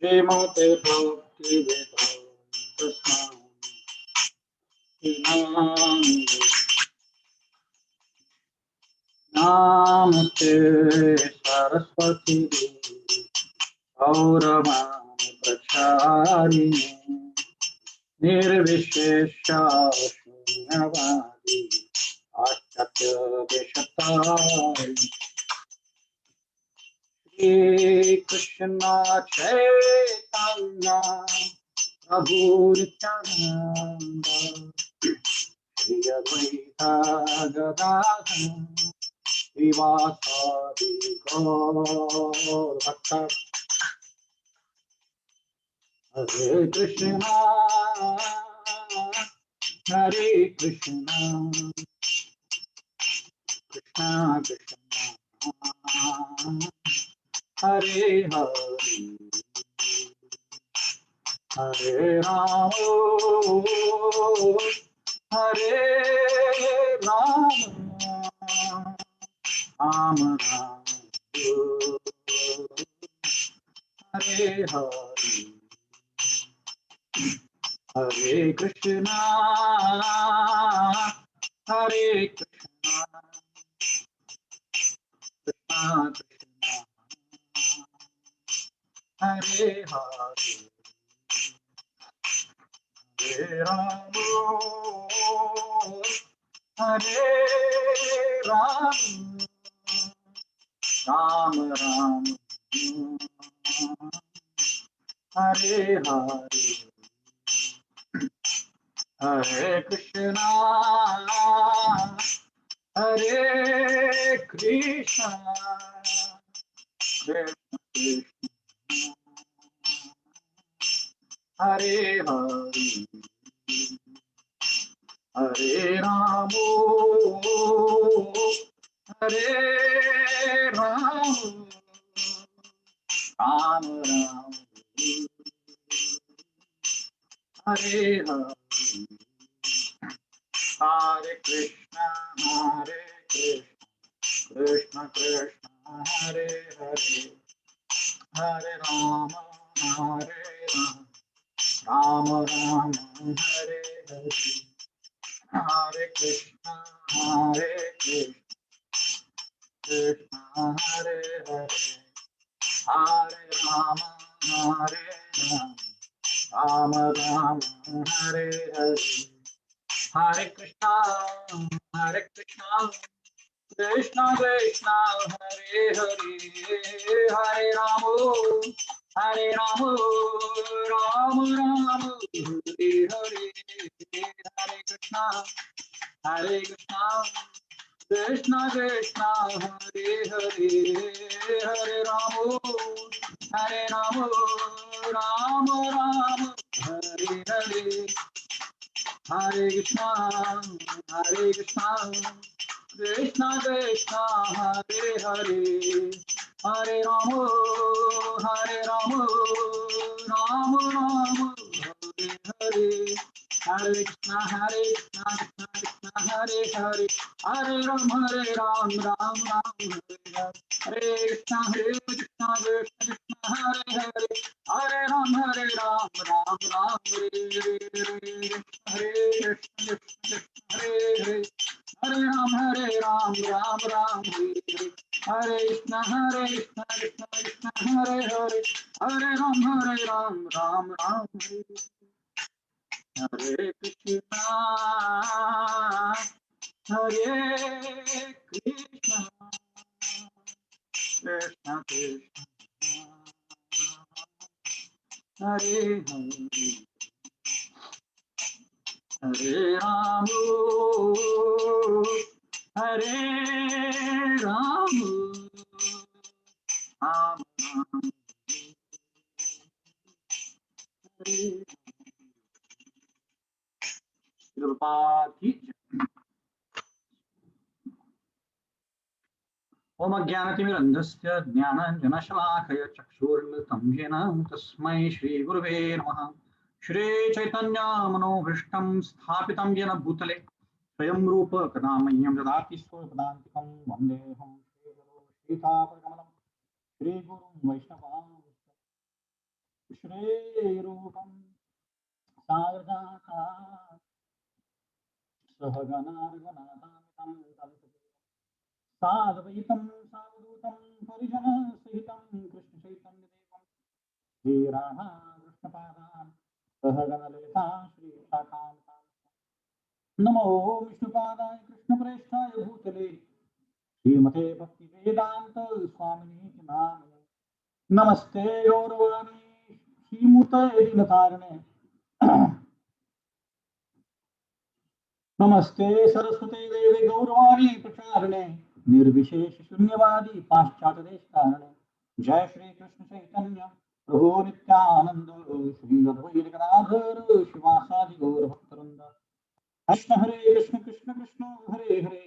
श्रीमते भक्ति वेदांत स्वामी नामते सरस्वती गौरवाणी प्रचारिणे निर्विशेष शून्यवादी पाश्चात्य देशतारिणे श्री कृष्ण चैतन्य प्रभु नित्यानंद श्री अद्वैता गदाधर श्रीवासादि गौर भक्त हरे कृष्णा कृष्णा कृष्णा हरे हरे हरे राम हरे राम राम राम हरे हरे हरे कृष्णा कृष्णा कृष्णा हरे हरे हरे राम हरे राम राम राम हरे हरे हरे कृष्णा हरे कृष्णा कृष्ण कृष्ण हरे हरे हरे राम हरे राम राम राम हरे हरे हरे कृष्णा कृष्ण कृष्ण हरे हरे हरे राम राम राम हरे हरे हरे कृष्ण कृष्ण हरे हरे हरे राम राम राम हरे हरे हरे कृष्ण कृष्ण कृष्ण हरे हरे हरे राम राम राम हरे हरे हरे कृष्ण कृष्ण कृष्ण हरे हरे हरे राम राम राम हरे हरे हरे कृष्ण कृष्ण कृष्ण हरे हरे हरे राम राम राम हरे हरे हरे कृष्ण कृष्ण हरे हरे हरे राम राम राम हरे हरे कृष्ण कृष्ण हरे हरे हरे राम राम हरे हरे कृष्ण हरे हरे हरे राम राम हरे हरे कृष्ण कृष्ण हरे हरे हरे राम राम हरे हरे कृष्ण कृष्ण कृष्ण हरे हरे हरे राम हरे राम राम राम हरे कृपाल की ओम अज्ञानतिमिरन्धस्य ज्ञानाञ्जनशलाकय चक्षुर्मिलितं येन तस्मै श्रीगुरुवे नमः। श्रीचैतन्यमनोभीष्टं स्थापितं येन भूतले स्वयं रूप कदा मह्यं ददाति स्वपदान्तिकं वन्देऽहं श्रीगुरो श्रीतापकमलं श्रीगुरुं वैष्णवां श्रीरूपं साग्रजाता सहगणार्गनाथान्वितं साद्वैतं सावधूतं परिजनसहितं कृष्णचैतन्यदेवं श्रीराधा कृष्णपादान् सहगणललिता श्रीशाखान्वितान् नमो विष्णुपादाय कृष्णप्रेष्ठाय भूतले श्रीमते भक्तिवेदान्त स्वामिनीति नामिने नमस्ते गौरवाणी श्रीमूर्तये दीनतारिणे नमस्ते सरस्वती देवी गौरवाणी प्रचारिणे निर्विशेष शून्यवादी पाश्चात्य देशतारिणे जय श्री कृष्ण चैतन्य प्रभु नित्यानंद श्री अद्वैत गदाधर शिवासादि गौर भक्तवृंद कृष्ण हरे कृष्ण कृष्ण कृष्ण हरे हरे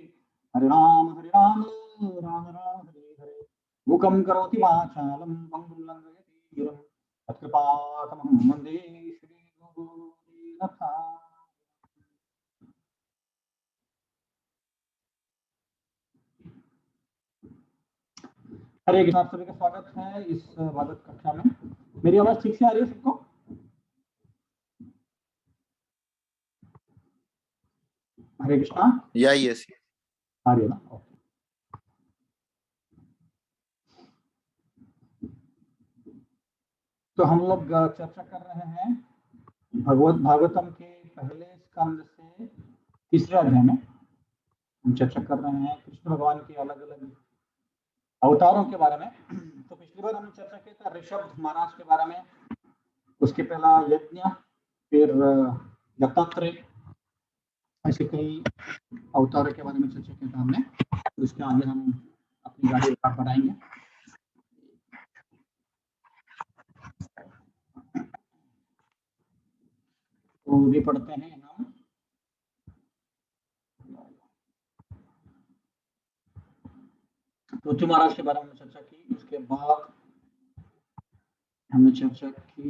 हरे राम राम राम हरे हरे मुखं करोति वाचालं पंगुं लङ्घयति गिरिं तत्कृपातमहं वन्दे श्रीगुरुदीनतारिणम्। हरे कृष्ण, आप सभी का स्वागत है इस भागवत कक्षा में। मेरी आवाज ठीक से आ रही है सबको? हरे कृष्णा। यस आ रही है ना? ओके। तो हम लोग चर्चा कर रहे हैं भागवतम के पहले स्कंद से तीसरे अध्याय में हम चर्चा कर रहे हैं कृष्ण भगवान के अलग अलग अवतारों के बारे में। तो पिछली बार हमने चर्चा किया था ऋषभ महाराज के बारे में, उसके पहला यज्ञ, फिर दत्तात्रेय, ऐसे कई अवतारों के बारे में चर्चा किया था हमने। तो इसके आगे हम अपनी गाड़ी बढ़ाएंगे। तो भी पढ़ते हैं हम। पृथ्वी महाराज के बारे में चर्चा की, उसके बाद हमने चर्चा की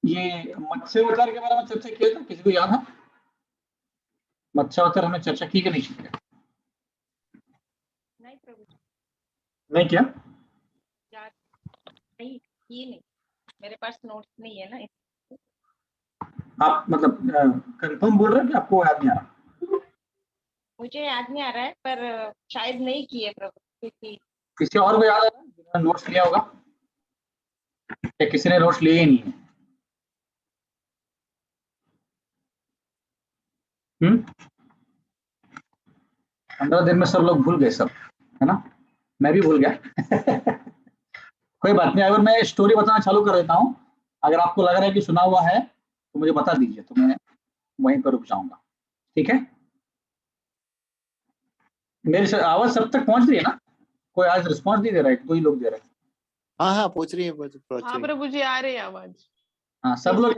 ये मत्स्यावतार के बारे में चर्चा किया था। किसी को याद है मत्स्यावतार हमने चर्चा की कि नहीं? नहीं प्रभु जी, नहीं क्या? नहीं ये नहीं, मेरे पास नोट्स नहीं है ना। आप मतलब कंफर्म बोल रहे हैं कि आपको याद नहीं आ रहा? मुझे याद नहीं आ रहा है, पर शायद नहीं किए प्रभु, क्योंकि किसी और को याद आ रहा है जिन्होंने नोट्स लिया होगा या किसी ने नोट्स लिए ही नहीं है? 15 दिन में सब लोग भूल गए सब, है ना? मैं भी भूल गया। कोई बात नहीं, अगर मैं स्टोरी बताना चालू कर देता हूँ, अगर आपको लग रहा है कि सुना हुआ है तो मुझे बता दीजिए, तो मैं वहीं पर रुक जाऊंगा। ठीक है? मेरी आवाज सब तक पहुंच रही है ना? कोई आज रिस्पॉन्स नहीं दे रहा है, दो ही लोग दे रहे हैं। हाँ पहुंच रही है। हाँ प्रभु जी, आ रही है आवाज। हाँ सब लोग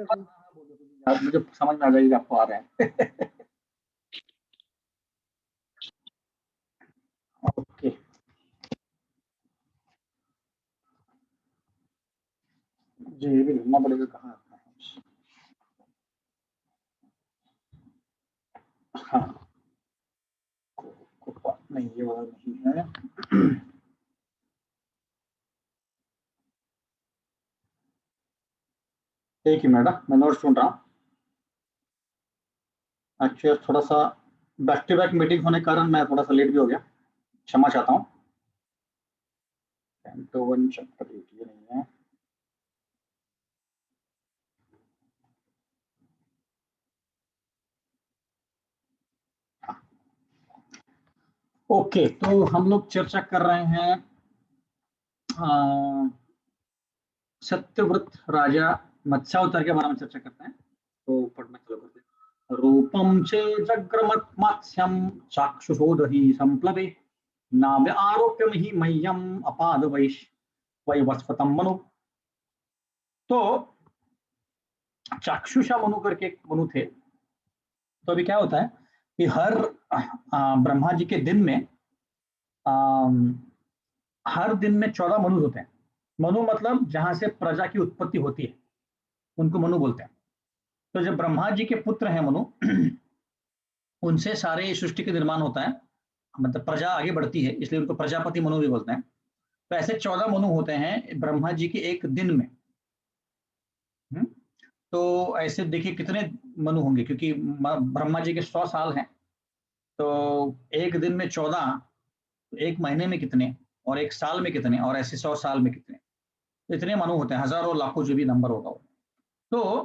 मुझे समझ में आ जाएगी आपको आ रहे हैं। ओके, जी ये भी ढूंढना पड़ेगा कहाँ है। हाँ नहीं, ये वाला नहीं है। एक ही मिनट, मैं नोट्स ढूंढ रहा हूँ। एक्चुअली थोड़ा सा बैक टू बैक मीटिंग होने के कारण मैं थोड़ा सा लेट भी हो गया, क्षमा चाहता हूँ। तो 1 चैप्टर ये नहीं है। ओके, तो हम लोग चर्चा कर रहे हैं सत्यव्रत राजा मत्स्यावतार के बारे में चर्चा करते हैं। तो पढ़ना चालू करते हैं। रूपम चे जग्रमत्स्यम चाक्षुषोदहि संप्लवे नाव्य आरोप्यम ही मह्यम अपाद वैवस्वतम मनु। तो चाक्षुषा मनु करके एक मनु थे। तो अभी क्या होता है कि हर ब्रह्मा जी के दिन में हर दिन में 14 मनु होते हैं। मनु मतलब जहां से प्रजा की उत्पत्ति होती है, उनको मनु बोलते हैं। तो जब ब्रह्मा जी के पुत्र हैं मनु, उनसे सारे सृष्टि के निर्माण होता है, मतलब प्रजा आगे बढ़ती है, इसलिए उनको प्रजापति मनु भी बोलते हैं। तो ऐसे 14 मनु होते हैं ब्रह्मा जी के एक दिन में। तो ऐसे देखिए कितने मनु होंगे, क्योंकि ब्रह्मा जी के 100 साल हैं, तो एक दिन में 14, एक महीने में कितने, और एक साल में कितने, और ऐसे 100 साल में कितने, तो इतने मनु होते हैं, हजारों लाखों जो भी नंबर होगा वो। तो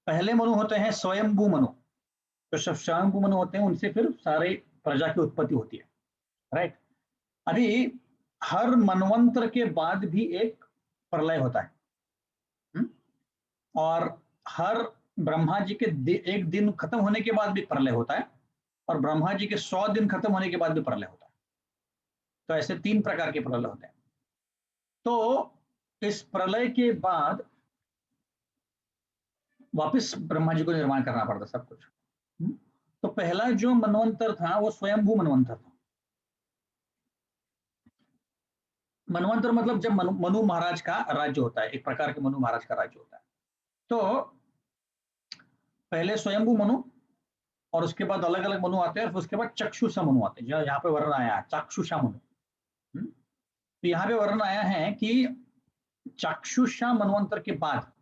पहले मनु होते हैं स्वयंभू मनु। तो सब स्वयंभू मनु होते हैं, उनसे फिर सारे प्रजा की उत्पत्ति होती है, राइट। अभी हर मनवंतर के बाद भी एक प्रलय होता है, हुँ? और हर ब्रह्मा जी के एक दिन खत्म होने के बाद भी प्रलय होता है, और ब्रह्मा जी के 100 दिन खत्म होने के बाद भी प्रलय होता है। तो ऐसे 3 प्रकार के प्रलय होते हैं। तो इस प्रलय के बाद वापस ब्रह्मा जी को निर्माण करना पड़ता सब कुछ। तो पहला जो मनवंतर था वो स्वयंभू मनवंतर था। मनवंतर मतलब जब मनु महाराज का राज्य होता है, एक प्रकार के मनु महाराज का राज्य होता है। तो पहले स्वयंभू मनु, और उसके बाद अलग अलग मनु आते हैं, और उसके बाद चक्षुषा मनु आते हैं। यहाँ पे वर्णन आया है चाक्षुषा मनु। तो यहाँ पे वर्णन आया है कि चाक्षुषा मनवंतर के बाद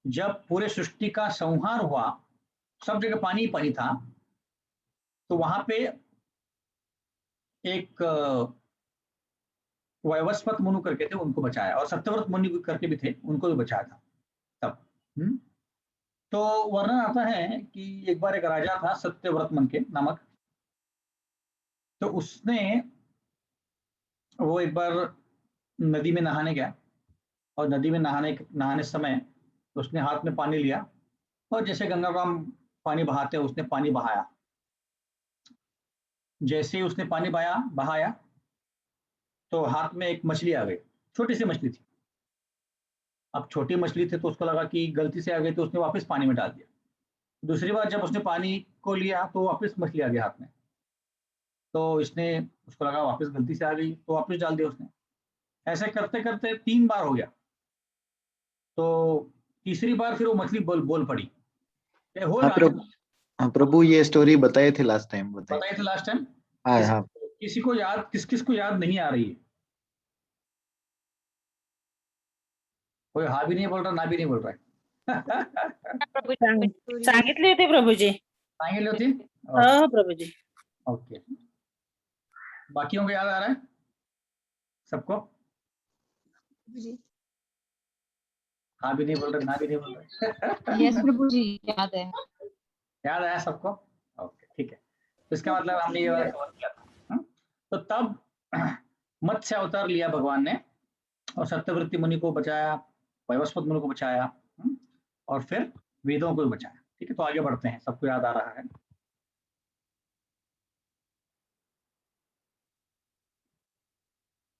जब पूरे सृष्टि का संहार हुआ, सब जगह पानी ही पानी था, तो वहां पे एक वैवस्वत मुनु करके थे, उनको बचाया, और सत्यव्रत मुनि करके भी थे, उनको भी बचाया था तब। तो वर्णन आता है कि एक बार एक राजा था सत्यव्रत मन के नामक, तो उसने वो एक बार नदी में नहाने गया, और नदी में नहाने समय उसने हाथ में पानी लिया, और जैसे गंगा का पानी बहाते हैं उसने पानी बहाया। जैसे ही उसने पानी बहाया तो हाथ में एक मछली आ गई, छोटी सी मछली थी। अब छोटी मछली थी तो उसको लगा कि गलती से आ गई, तो उसने वापस पानी में डाल दिया। दूसरी बार जब उसने पानी को लिया तो वापस मछली आ गई हाथ में, तो इसने उसको लगा वापस गलती से आ गई, तो वापस डाल दिया उसने। ऐसे करते करते 3 बार हो गया। तो तीसरी बार फिर वो मछली बोल पड़ी, हो हाँ राजा। प्रभु, हाँ प्रभु, ये स्टोरी बताए थे लास्ट टाइम, बताए थे लास्ट टाइम। हाँ हाँ। किसी को याद, किस को याद नहीं आ रही है? कोई हाँ भी नहीं बोल रहा, ना भी नहीं बोल रहा है। सांगितले होते प्रभुजी। सांगितली होती? हो प्रभुजी। ओके, बाकियों को याद आ रहा है सबको? हाँ भी नहीं बोल रहे, ना भी नहीं बोल रहे। यस प्रभु जी, याद है। याद आया सबको? ओके, ठीक है। तो इसका मतलब हमने ये वाला कवर किया था। तो तब मत्स्य अवतार लिया भगवान ने, और सत्यवृत्ति मुनि को बचाया, वैवस्वत मुनि को बचाया, और फिर वेदों को भी बचाया। ठीक है, तो आगे बढ़ते हैं, सबको याद आ रहा है।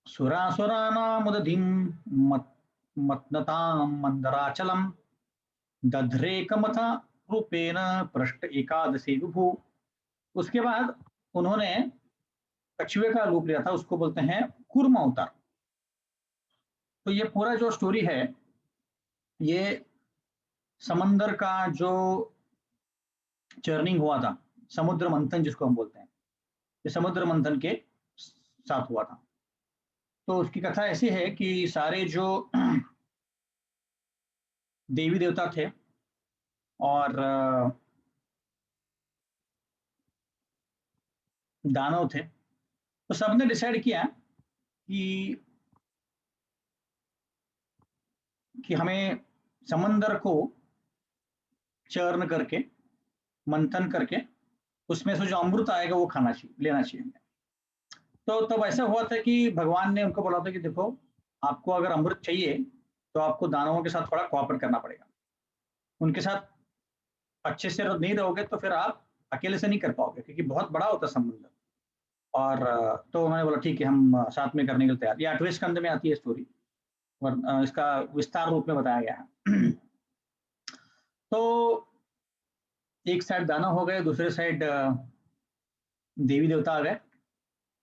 सुरासुरानामुदधिं मत्नतां मंदराचलम दध्रेकमथा रूपेण पृष्ठ एकादशी विभु। उसके बाद उन्होंने कछुए का रूप लिया था, उसको बोलते हैं कूर्म अवतार। तो ये पूरा जो स्टोरी है, ये समंदर का जो चर्निंग हुआ था, समुद्र मंथन जिसको हम बोलते हैं, ये समुद्र मंथन के साथ हुआ था। तो उसकी कथा ऐसी है कि सारे जो देवी देवता थे और दानव थे, तो सबने डिसाइड किया कि हमें समंदर को चर्न करके, मंथन करके, उसमें से जो अमृत आएगा वो खाना चाहिए, लेना चाहिए। तो तब ऐसा हुआ था कि भगवान ने उनको बोला था कि देखो, आपको अगर अमृत चाहिए तो आपको दानवों के साथ थोड़ा कोऑपरेट करना पड़ेगा। उनके साथ अच्छे से नहीं रहोगे तो फिर आप अकेले से नहीं कर पाओगे, क्योंकि बहुत बड़ा होता है समुद्र। और तो उन्होंने बोला ठीक है, हम साथ में करने के लिए तैयार। ये 8वें स्कंद में आती है स्टोरी, और इसका विस्तार रूप में बताया गया है। तो एक साइड दानव हो गए, दूसरे साइड देवी देवता आ गए।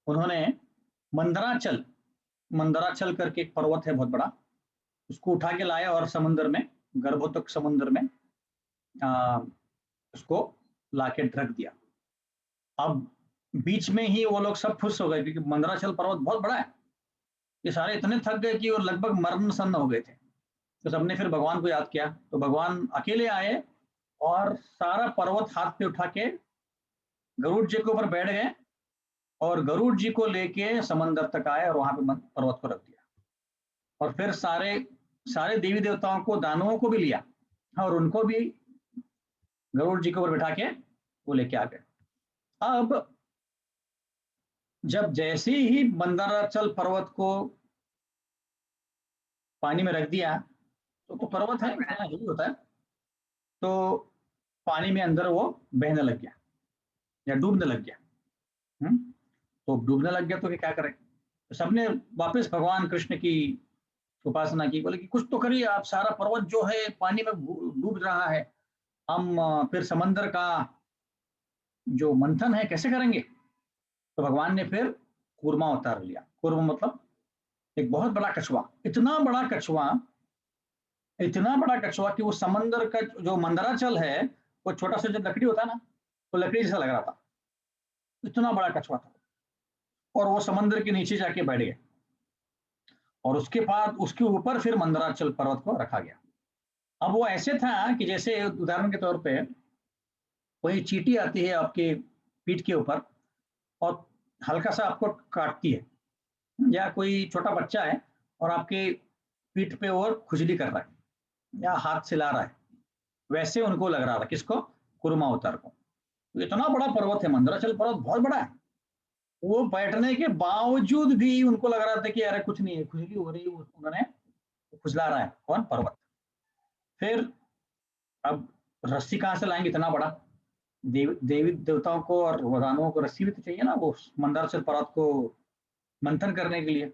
उन्होंने मंदराचल करके एक पर्वत है बहुत बड़ा, उसको उठा के लाया और समुद्र में, गर्भोत्कच समुद्र में उसको लाके रख दिया। अब बीच में ही वो लोग सब खुश हो गए, क्योंकि मंदराचल पर्वत बहुत बड़ा है। ये सारे इतने थक गए कि वो लगभग मरण सन्न हो गए थे। तो सबने फिर भगवान को याद किया, तो भगवान अकेले आए और सारा पर्वत हाथ पे उठा के गरुड़ जी के ऊपर बैठ गए और गरुड़ जी को लेके समंदर तक आए और वहां पे पर्वत को रख दिया। और फिर सारे सारे देवी देवताओं को, दानवों को भी लिया और उनको भी गरुड़ जी के ऊपर बैठा के वो लेके आ गए। अब जब जैसे ही मंदराचल पर्वत को पानी में रख दिया, तो पर्वत है इतना हेवी होता है, तो पानी में अंदर वो बहने लग गया या डूबने लग गया। तो डूबने लग गया तो फिर क्या करें? तो सबने वापस भगवान कृष्ण की उपासना की, बोले कि कुछ तो करिए आप, सारा पर्वत जो है पानी में डूब रहा है, हम फिर समंदर का जो मंथन है कैसे करेंगे? तो भगवान ने फिर कूर्मा अवतार लिया। कूर्मा मतलब एक बहुत बड़ा कछुआ, इतना बड़ा कछुआ, इतना बड़ा कछुआ कि वो समंदर का जो मंदराचल है वो छोटा सा जो लकड़ी होता है ना, वो लकड़ी जैसा लग रहा था, इतना बड़ा कछुआ था। और वो समंदर के नीचे जाके बैठ गए और उसके बाद उसके ऊपर फिर मंदराचल पर्वत को रखा गया। अब वो ऐसे था कि जैसे उदाहरण के तौर पे कोई चींटी आती है आपके पीठ के ऊपर और हल्का सा आपको काटती है, या कोई छोटा बच्चा है और आपके पीठ पे और खुजली कर रहा है या हाथ से ला रहा है, वैसे उनको लग रहा था। किसको? कुर्मा अवतार को। तो इतना बड़ा पर्वत है, मंदराचल पर्वत बहुत बड़ा है, वो बैठने के बावजूद भी उनको लग रहा था कि अरे कुछ नहीं है, खुजली हो रही है, उन्होंने खुजला रहा है। कौन? पर्वत। फिर अब रस्सी कहाँ से लाएंगे इतना बड़ा? देवी देवताओं को और वरदानों को रस्सी भी तो चाहिए ना, वो मंदराचल पर्वत को मंथन करने के लिए।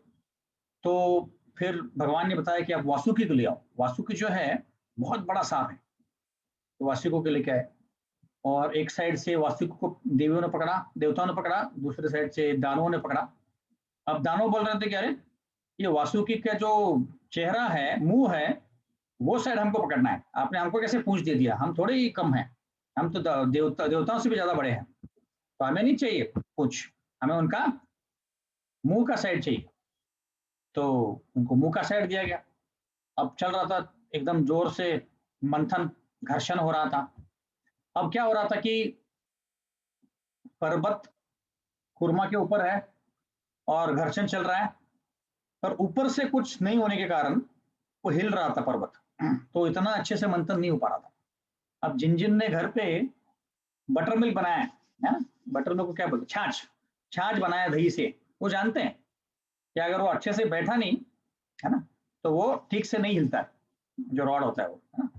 तो फिर भगवान ने बताया कि आप वासुकी को ले आओ। वासुकी जो है बहुत बड़ा सांप है, तो वासुकी को लेके आए और एक साइड से वासुकी को देवियों ने पकड़ा, देवताओं ने पकड़ा, दूसरे साइड से दानवों ने पकड़ा। अब दानव बोल रहे थे कि अरे ये वासुकी का जो चेहरा है, मुंह है, वो साइड हमको पकड़ना है, आपने हमको कैसे पूंछ दे दिया? हम थोड़े ही कम हैं, हम तो देवताओं से भी ज्यादा बड़े हैं, तो हमें नहीं चाहिए पूंछ, हमें उनका मुंह का साइड चाहिए। तो उनको मुंह का साइड दिया गया। अब चल रहा था एकदम जोर से मंथन, घर्षण हो रहा था। अब क्या हो रहा था कि पर्वत कुर्मा के ऊपर है और घर्षण चल रहा है, पर ऊपर से कुछ नहीं होने के कारण वो हिल रहा था पर्वत, तो इतना अच्छे से मंथन नहीं हो पा रहा था। अब जिन जिन ने घर पे बटर मिल्क बनाया है ना, बटर मिल्क को क्या बोलते, छाछ, छाछ बनाया दही से, वो जानते हैं कि अगर वो अच्छे से बैठा नहीं है ना, तो वो ठीक से नहीं हिलता है, जो रॉड होता है वो, है ना।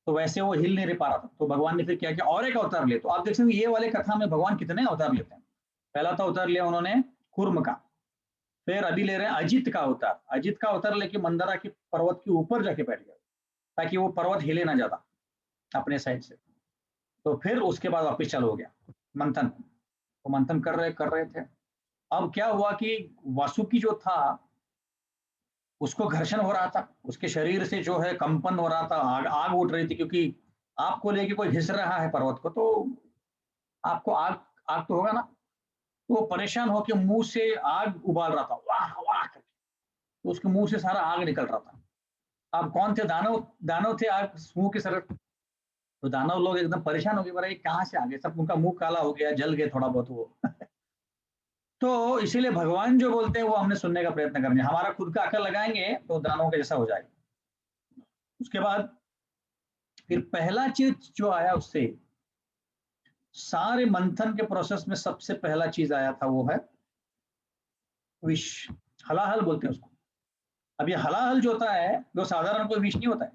तो वैसे वो हिल नहीं पा रहा था, तो भगवान ने फिर क्या किया, और एक अवतार ले। तो आप देख सकते हैं ये वाले कथा में भगवान कितने अवतार लेते हैं। पहला तो अवतार लिया उन्होंने कूर्म का, फिर अभी ले रहे हैं अजित का अवतार। अजित का अवतार लेके मंदरा के पर्वत के ऊपर जाके बैठ गया ताकि वो पर्वत हिले ना ज्यादा अपने साइड से। तो फिर उसके बाद वापिस चालू हो गया मंथन, तो मंथन कर रहे थे। अब क्या हुआ कि वासुकी जो था उसको घर्षण हो रहा था, उसके शरीर से जो है कंपन हो रहा था, आग आग उठ रही थी, क्योंकि आपको लेके कोई घिस रहा है पर्वत को, तो आपको आग आग तो होगा ना। तो वो परेशान होकर मुंह से आग उबाल रहा था, वाह वाह करके, तो उसके मुंह से सारा आग निकल रहा था। अब कौन थे? दानव, दानव थे आग मुंह के सर। तो दानव लोग एकदम परेशान हो गए, बोले कहाँ से आ गए, सब उनका मुंह काला हो गया, जल गए थोड़ा बहुत वो। तो इसीलिए भगवान जो बोलते हैं वो हमने सुनने का प्रयत्न करना है। हमारा खुद का अकल लगाएंगे तो दानवों के जैसा हो जाएगा। उसके बाद फिर पहला चीज जो आया उससे, सारे मंथन के प्रोसेस में सबसे पहला चीज आया था वो है विष। हलाहल बोलते हैं उसको। अब ये हलाहल जो होता है वो साधारण कोई विष नहीं होता है।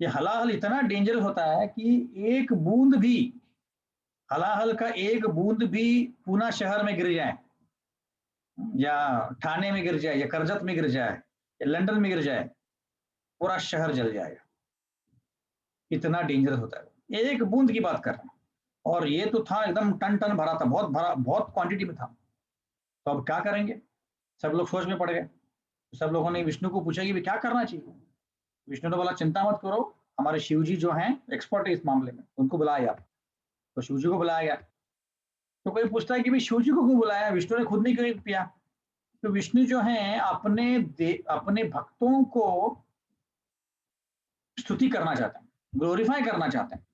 ये हलाहल इतना डेंजरस होता है कि एक बूंद भी, हलाहल का एक बूंद भी पूना शहर में गिर जाए, या ठाणे में गिर जाए, या करजत में गिर जाए, या लंदन में गिर जाए, पूरा शहर जल जाएगा। इतना डेंजरस होता है, एक बूंद की बात कर रहे हैं। और ये तो था एकदम टन टन भरा था, बहुत भरा, बहुत क्वांटिटी में था। तो अब क्या करेंगे? सब लोग सोच में पड़ गए। सब लोगों ने विष्णु को पूछा कि क्या करना चाहिए। विष्णु ने बोला चिंता मत करो, हमारे शिव जी जो हैं एक्सपर्ट है इस मामले में, उनको बुलाया आप। तो शिव जी को बुलाया गया। तो कोई पूछता है कि भाई शिव जी को क्यों बुलाया, विष्णु ने खुद नहीं क्यों पिया? तो विष्णु जो है अपने भक्तों को स्तुति करना चाहते हैं, ग्लोरीफाई करना चाहते हैं।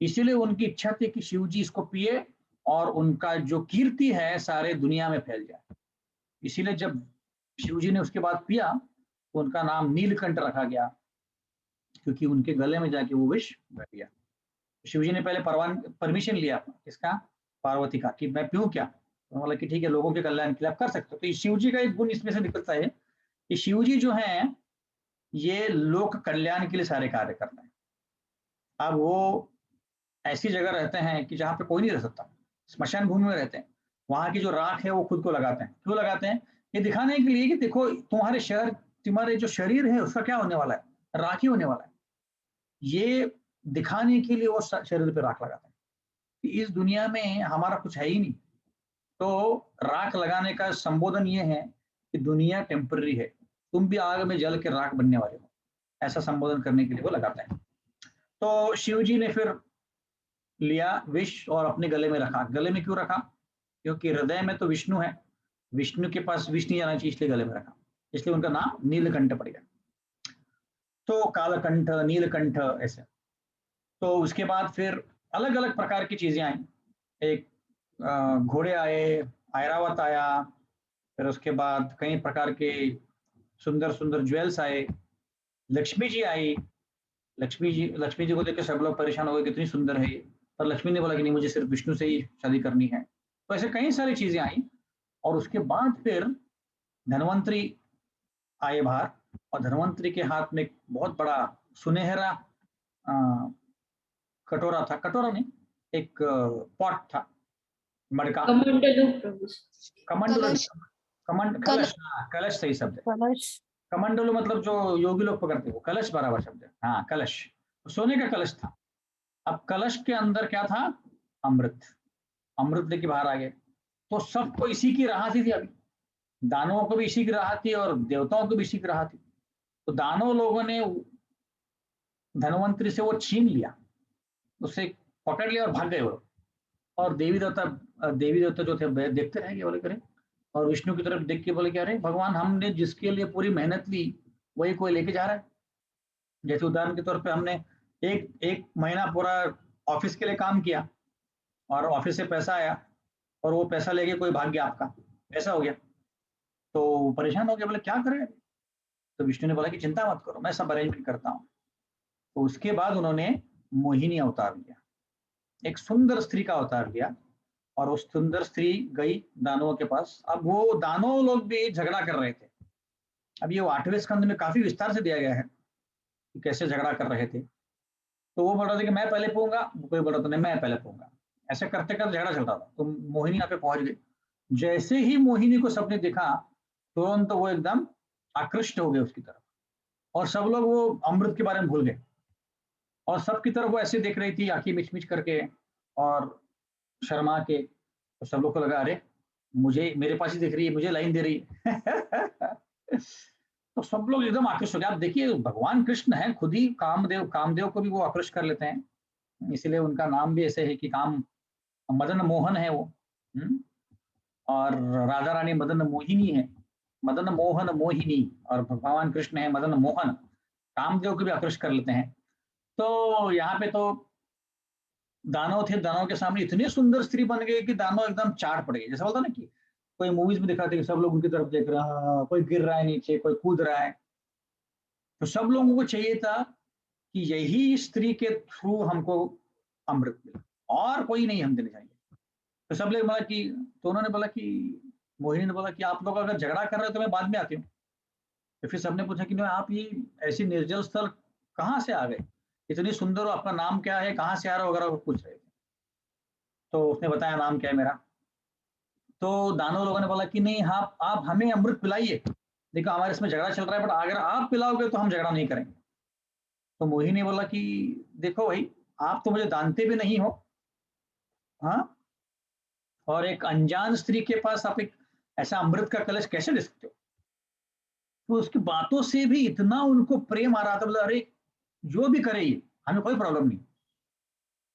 इसीलिए उनकी इच्छा थी कि शिव जी इसको पिए और उनका जो कीर्ति है सारे दुनिया में फैल जाए। इसीलिए जब शिव जी ने उसके बाद पिया तो उनका नाम नीलकंठ रखा गया, क्योंकि उनके गले में जाके वो विष भर गया। शिव जी ने पहले परमिशन लिया किसका, पार्वती का, कि मैं पीऊँ क्या। तो बोला कि ठीक है, लोगों के कल्याण के लिए आप कर सकते हो। तो शिव जी का एक गुण इसमें से निकलता है कि शिव जी जो हैं ये लोक कल्याण के लिए सारे कार्य करते हैं। अब वो ऐसी जगह रहते हैं कि जहाँ पे कोई नहीं रह सकता, स्मशान भूमि में रहते हैं। वहां की जो राख है वो खुद को लगाते हैं। क्यों लगाते हैं? ये दिखाने के लिए कि देखो तुम्हारे जो शरीर है उसका क्या होने वाला है, राख ही होने वाला है। ये दिखाने के लिए वो शरीर पे राख लगाते हैं कि इस दुनिया में हमारा कुछ है ही नहीं। तो राख लगाने का संबोधन ये है कि दुनिया टेम्पररी है, तुम भी आग में जल के राख बनने वाले हो, ऐसा संबोधन करने के लिए वो लगाते हैं। तो शिव जी ने फिर लिया विष और अपने गले में रखा। गले में क्यों रखा? क्योंकि हृदय में तो विष्णु है, विष्णु के पास विष नहीं जाना चाहिए, इसलिए गले में रखा। इसलिए उनका नाम नीलकंठ पड़ गया। तो कालकंठ, नीलकंठ ऐसे। तो उसके बाद फिर अलग अलग प्रकार की चीजें आई। एक घोड़े आए, ऐरावत आया, फिर उसके बाद कई प्रकार के सुंदर सुंदर ज्वेल्स आए, लक्ष्मी जी आई। लक्ष्मी जी को देख के सब लोग परेशान हो गए, कितनी सुंदर है ये। पर लक्ष्मी ने बोला कि नहीं, मुझे सिर्फ विष्णु से ही शादी करनी है। तो ऐसे कई सारी चीजें आई। और उसके बाद फिर धनवंतरी आए बाहर, और धनवंतरी के हाथ में एक बहुत बड़ा सुनहरा कटोरा था, कटोरा नहीं, एक पॉट था, मटका, कमंडलू प्रभु। कमंडलू, कलश। कलश, हाँ कलश सही शब्द है। कलश। कमंडलू मतलब जो योगी लोग पकड़ते हैं, वो कलश बराबर शब्द है। हाँ कलश, सोने का कलश था। अब कलश के अंदर क्या था? अमृत। अमृत लेके बाहर आ गए। तो सबको इसी की राहत थी अभी, दानवों को भी इसी की राहत थी और देवताओं को भी इसी की राहत थी। तो दानव लोगों ने धनवंतरी से वो छीन लिया, उसे पकड़ लिया और भाग गए वो। और देवी देवता जो थे देखते रह गए, बोले करे, और विष्णु की तरफ देख के बोले कि अरे भगवान, हमने जिसके लिए पूरी मेहनत ली वही कोई लेके जा रहा है। जैसे उदाहरण के तौर पे हमने एक महीना पूरा ऑफिस के लिए काम किया और ऑफिस से पैसा आया और वो पैसा लेके कोई भाग गया, आपका ऐसा हो गया। तो परेशान हो गया, बोले क्या करें। तो विष्णु ने बोला कि चिंता मत करो, मैं सब अरेंजमेंट करता हूँ। तो उसके बाद उन्होंने मोहिनी अवतार लिया, एक सुंदर स्त्री का अवतार लिया। और उस सुंदर स्त्री गई दानवों के पास। अब वो दानव लोग भी झगड़ा कर रहे थे। अब ये 8वें स्कंद में काफी विस्तार से दिया गया है कि कैसे झगड़ा कर रहे थे। तो वो बोल रहा था कि मैं पहले पीऊंगा, कोई बोल रहा था नहीं मैं पहले पीऊंगा। ऐसे करते करते झगड़ा चलता था। तो मोहिनी यहाँ पे पहुंच गई। जैसे ही मोहिनी को सबने देखा तुरंत तो वो एकदम आकृष्ट हो गए उसकी तरफ, और सब लोग वो अमृत के बारे में भूल गए और सबकी तरफ वो ऐसे देख रही थी, आंखें मिच मिच करके और शर्मा के। तो सब लोग को लगा अरे मुझे, मेरे पास ही देख रही है, मुझे लाइन दे रही है। तो सब लोग एकदम आकृष्ट हो गए। आप देखिए भगवान कृष्ण है खुद ही कामदेव को भी वो आकृष्ट कर लेते हैं। इसीलिए उनका नाम भी ऐसे है कि काम मदन मोहन है वो। और राधा रानी मदन मोहिनी है, मदन मोहन मोहिनी, और भगवान कृष्ण है मदन मोहन। कामदेव को भी आकृष्ट कर लेते हैं। तो यहाँ पे तो दानव थे, दानव के सामने इतनी सुंदर स्त्री बन गई कि दानव एकदम चाट पड़ गए। जैसा बोलता ना कि कोई मूवीज में दिखाते हैं, सब लोग उनकी तरफ देख रहा है, कोई गिर रहा है नीचे, कोई कूद रहा है। तो सब लोगों को चाहिए था कि यही स्त्री के थ्रू हमको अमृत मिले और कोई नहीं हम देने चाहिए। तो सब लोग बोला कि, तो उन्होंने बोला कि, मोहिनी ने बोला कि आप लोग अगर झगड़ा कर रहे हो तो मैं बाद में आती हूँ। तो फिर सबने पूछा कि आप ये ऐसी निर्जल स्थल कहाँ से आ गए, इतनी सुंदर हो, आपका नाम क्या है, कहाँ से आ रहा हो, वगैरह पूछ रहे थे। तो उसने बताया नाम क्या है मेरा। तो दानव लोगों ने बोला कि नहीं, हाँ आप हमें अमृत पिलाइए, देखो हमारे इसमें झगड़ा चल रहा है, बट अगर आप पिलाओगे तो हम झगड़ा नहीं करेंगे। तो मोहिनी ने बोला कि देखो भाई, आप तो मुझे जानते भी नहीं हो, हाँ, और एक अनजान स्त्री के पास आप एक ऐसा अमृत का कलश कैसे दे सकते हो। तो उसकी बातों से भी इतना उनको प्रेम आ रहा था, बोला अरे जो भी करे ये हमें कोई प्रॉब्लम नहीं।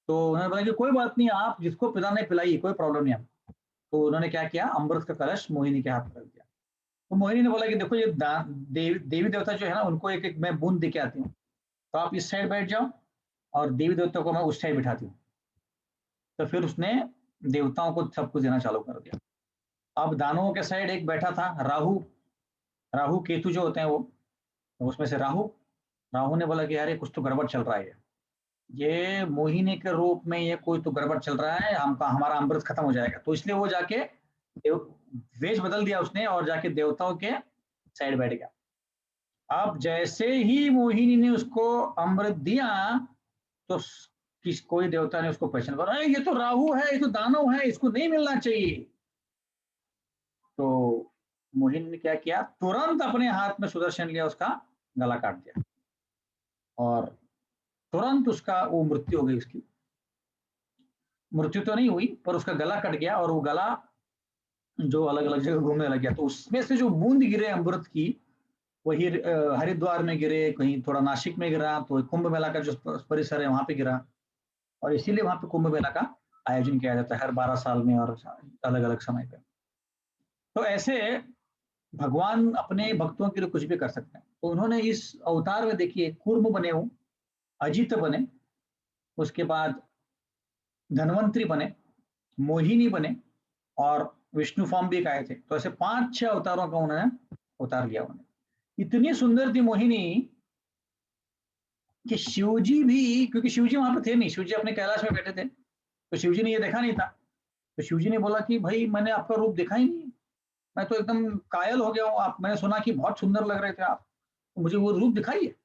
तो उन्होंने बोला कि कोई बात नहीं, आप जिसको पिलाना है पिलाइए, कोई प्रॉब्लम नहीं हम। तो उन्होंने क्या किया, अमृत का कलश मोहिनी के हाथ में रख दिया। तो मोहिनी ने बोला कि देखो ये देवी देवता जो है ना, उनको एक एक मैं बूंद दे के आती हूँ, तो आप इस साइड बैठ जाओ और देवी देवताओं को मैं उस साइड बिठाती हूँ। तो फिर उसने देवताओं को सब कुछ देना चालू कर दिया। अब दानवों के साइड एक बैठा था राहु, राहु केतु जो होते हैं वो, तो उसमें से राहु, राहु ने बोला कि यार ये कुछ तो गड़बड़ चल रहा है, ये मोहिनी के रूप में ये कोई तो गड़बड़ चल रहा है, हमका हमारा अमृत खत्म हो जाएगा। तो इसलिए वो जाके वेश बदल दिया उसने और जाके देवताओं के साइड बैठ गया। अब जैसे ही मोहिनी ने उसको अमृत दिया तो कोई देवता ने उसको क्वेश्चन करा, ये तो राहु है, ये तो दानव है, इसको नहीं मिलना चाहिए। तो मोहिनी ने क्या किया, तुरंत अपने हाथ में सुदर्शन लिया, उसका गला काट दिया और तुरंत उसका वो मृत्यु हो गई। उसकी मृत्यु तो नहीं हुई पर उसका गला कट गया और वो गला जो अलग अलग जगह घूमने लग गया। तो उसमें से जो बूंद गिरे अमृत की, वही हरिद्वार में गिरे, कहीं थोड़ा नासिक में गिरा, तो कुंभ मेला का जो परिसर है वहां पे गिरा। और इसीलिए वहां पे कुंभ मेला का आयोजन किया जाता है हर 12 साल में और अलग अलग समय पे। तो ऐसे भगवान अपने भक्तों के लिए कुछ भी कर सकते हैं। तो उन्होंने इस अवतार में देखिए कूर्म बने हो, अजित बने, उसके बाद धनवंतरी बने, मोहिनी बने और विष्णु फॉर्म भी एक आए थे। तो ऐसे 5-6 अवतारों का उन्होंने अवतार लिया। उन्होंने इतनी सुंदर थी मोहिनी कि शिवजी भी, क्योंकि शिवजी वहां पे थे नहीं, शिवजी अपने कैलाश में बैठे थे, तो शिवजी ने ये देखा नहीं था। तो शिवजी ने बोला कि भाई मैंने आपका रूप देखा ही नहीं, मैं तो एकदम कायल हो गया हूँ, आप, मैंने सुना कि बहुत सुंदर लग रहे थे आप, तो मुझे वो रूप दिखाइए।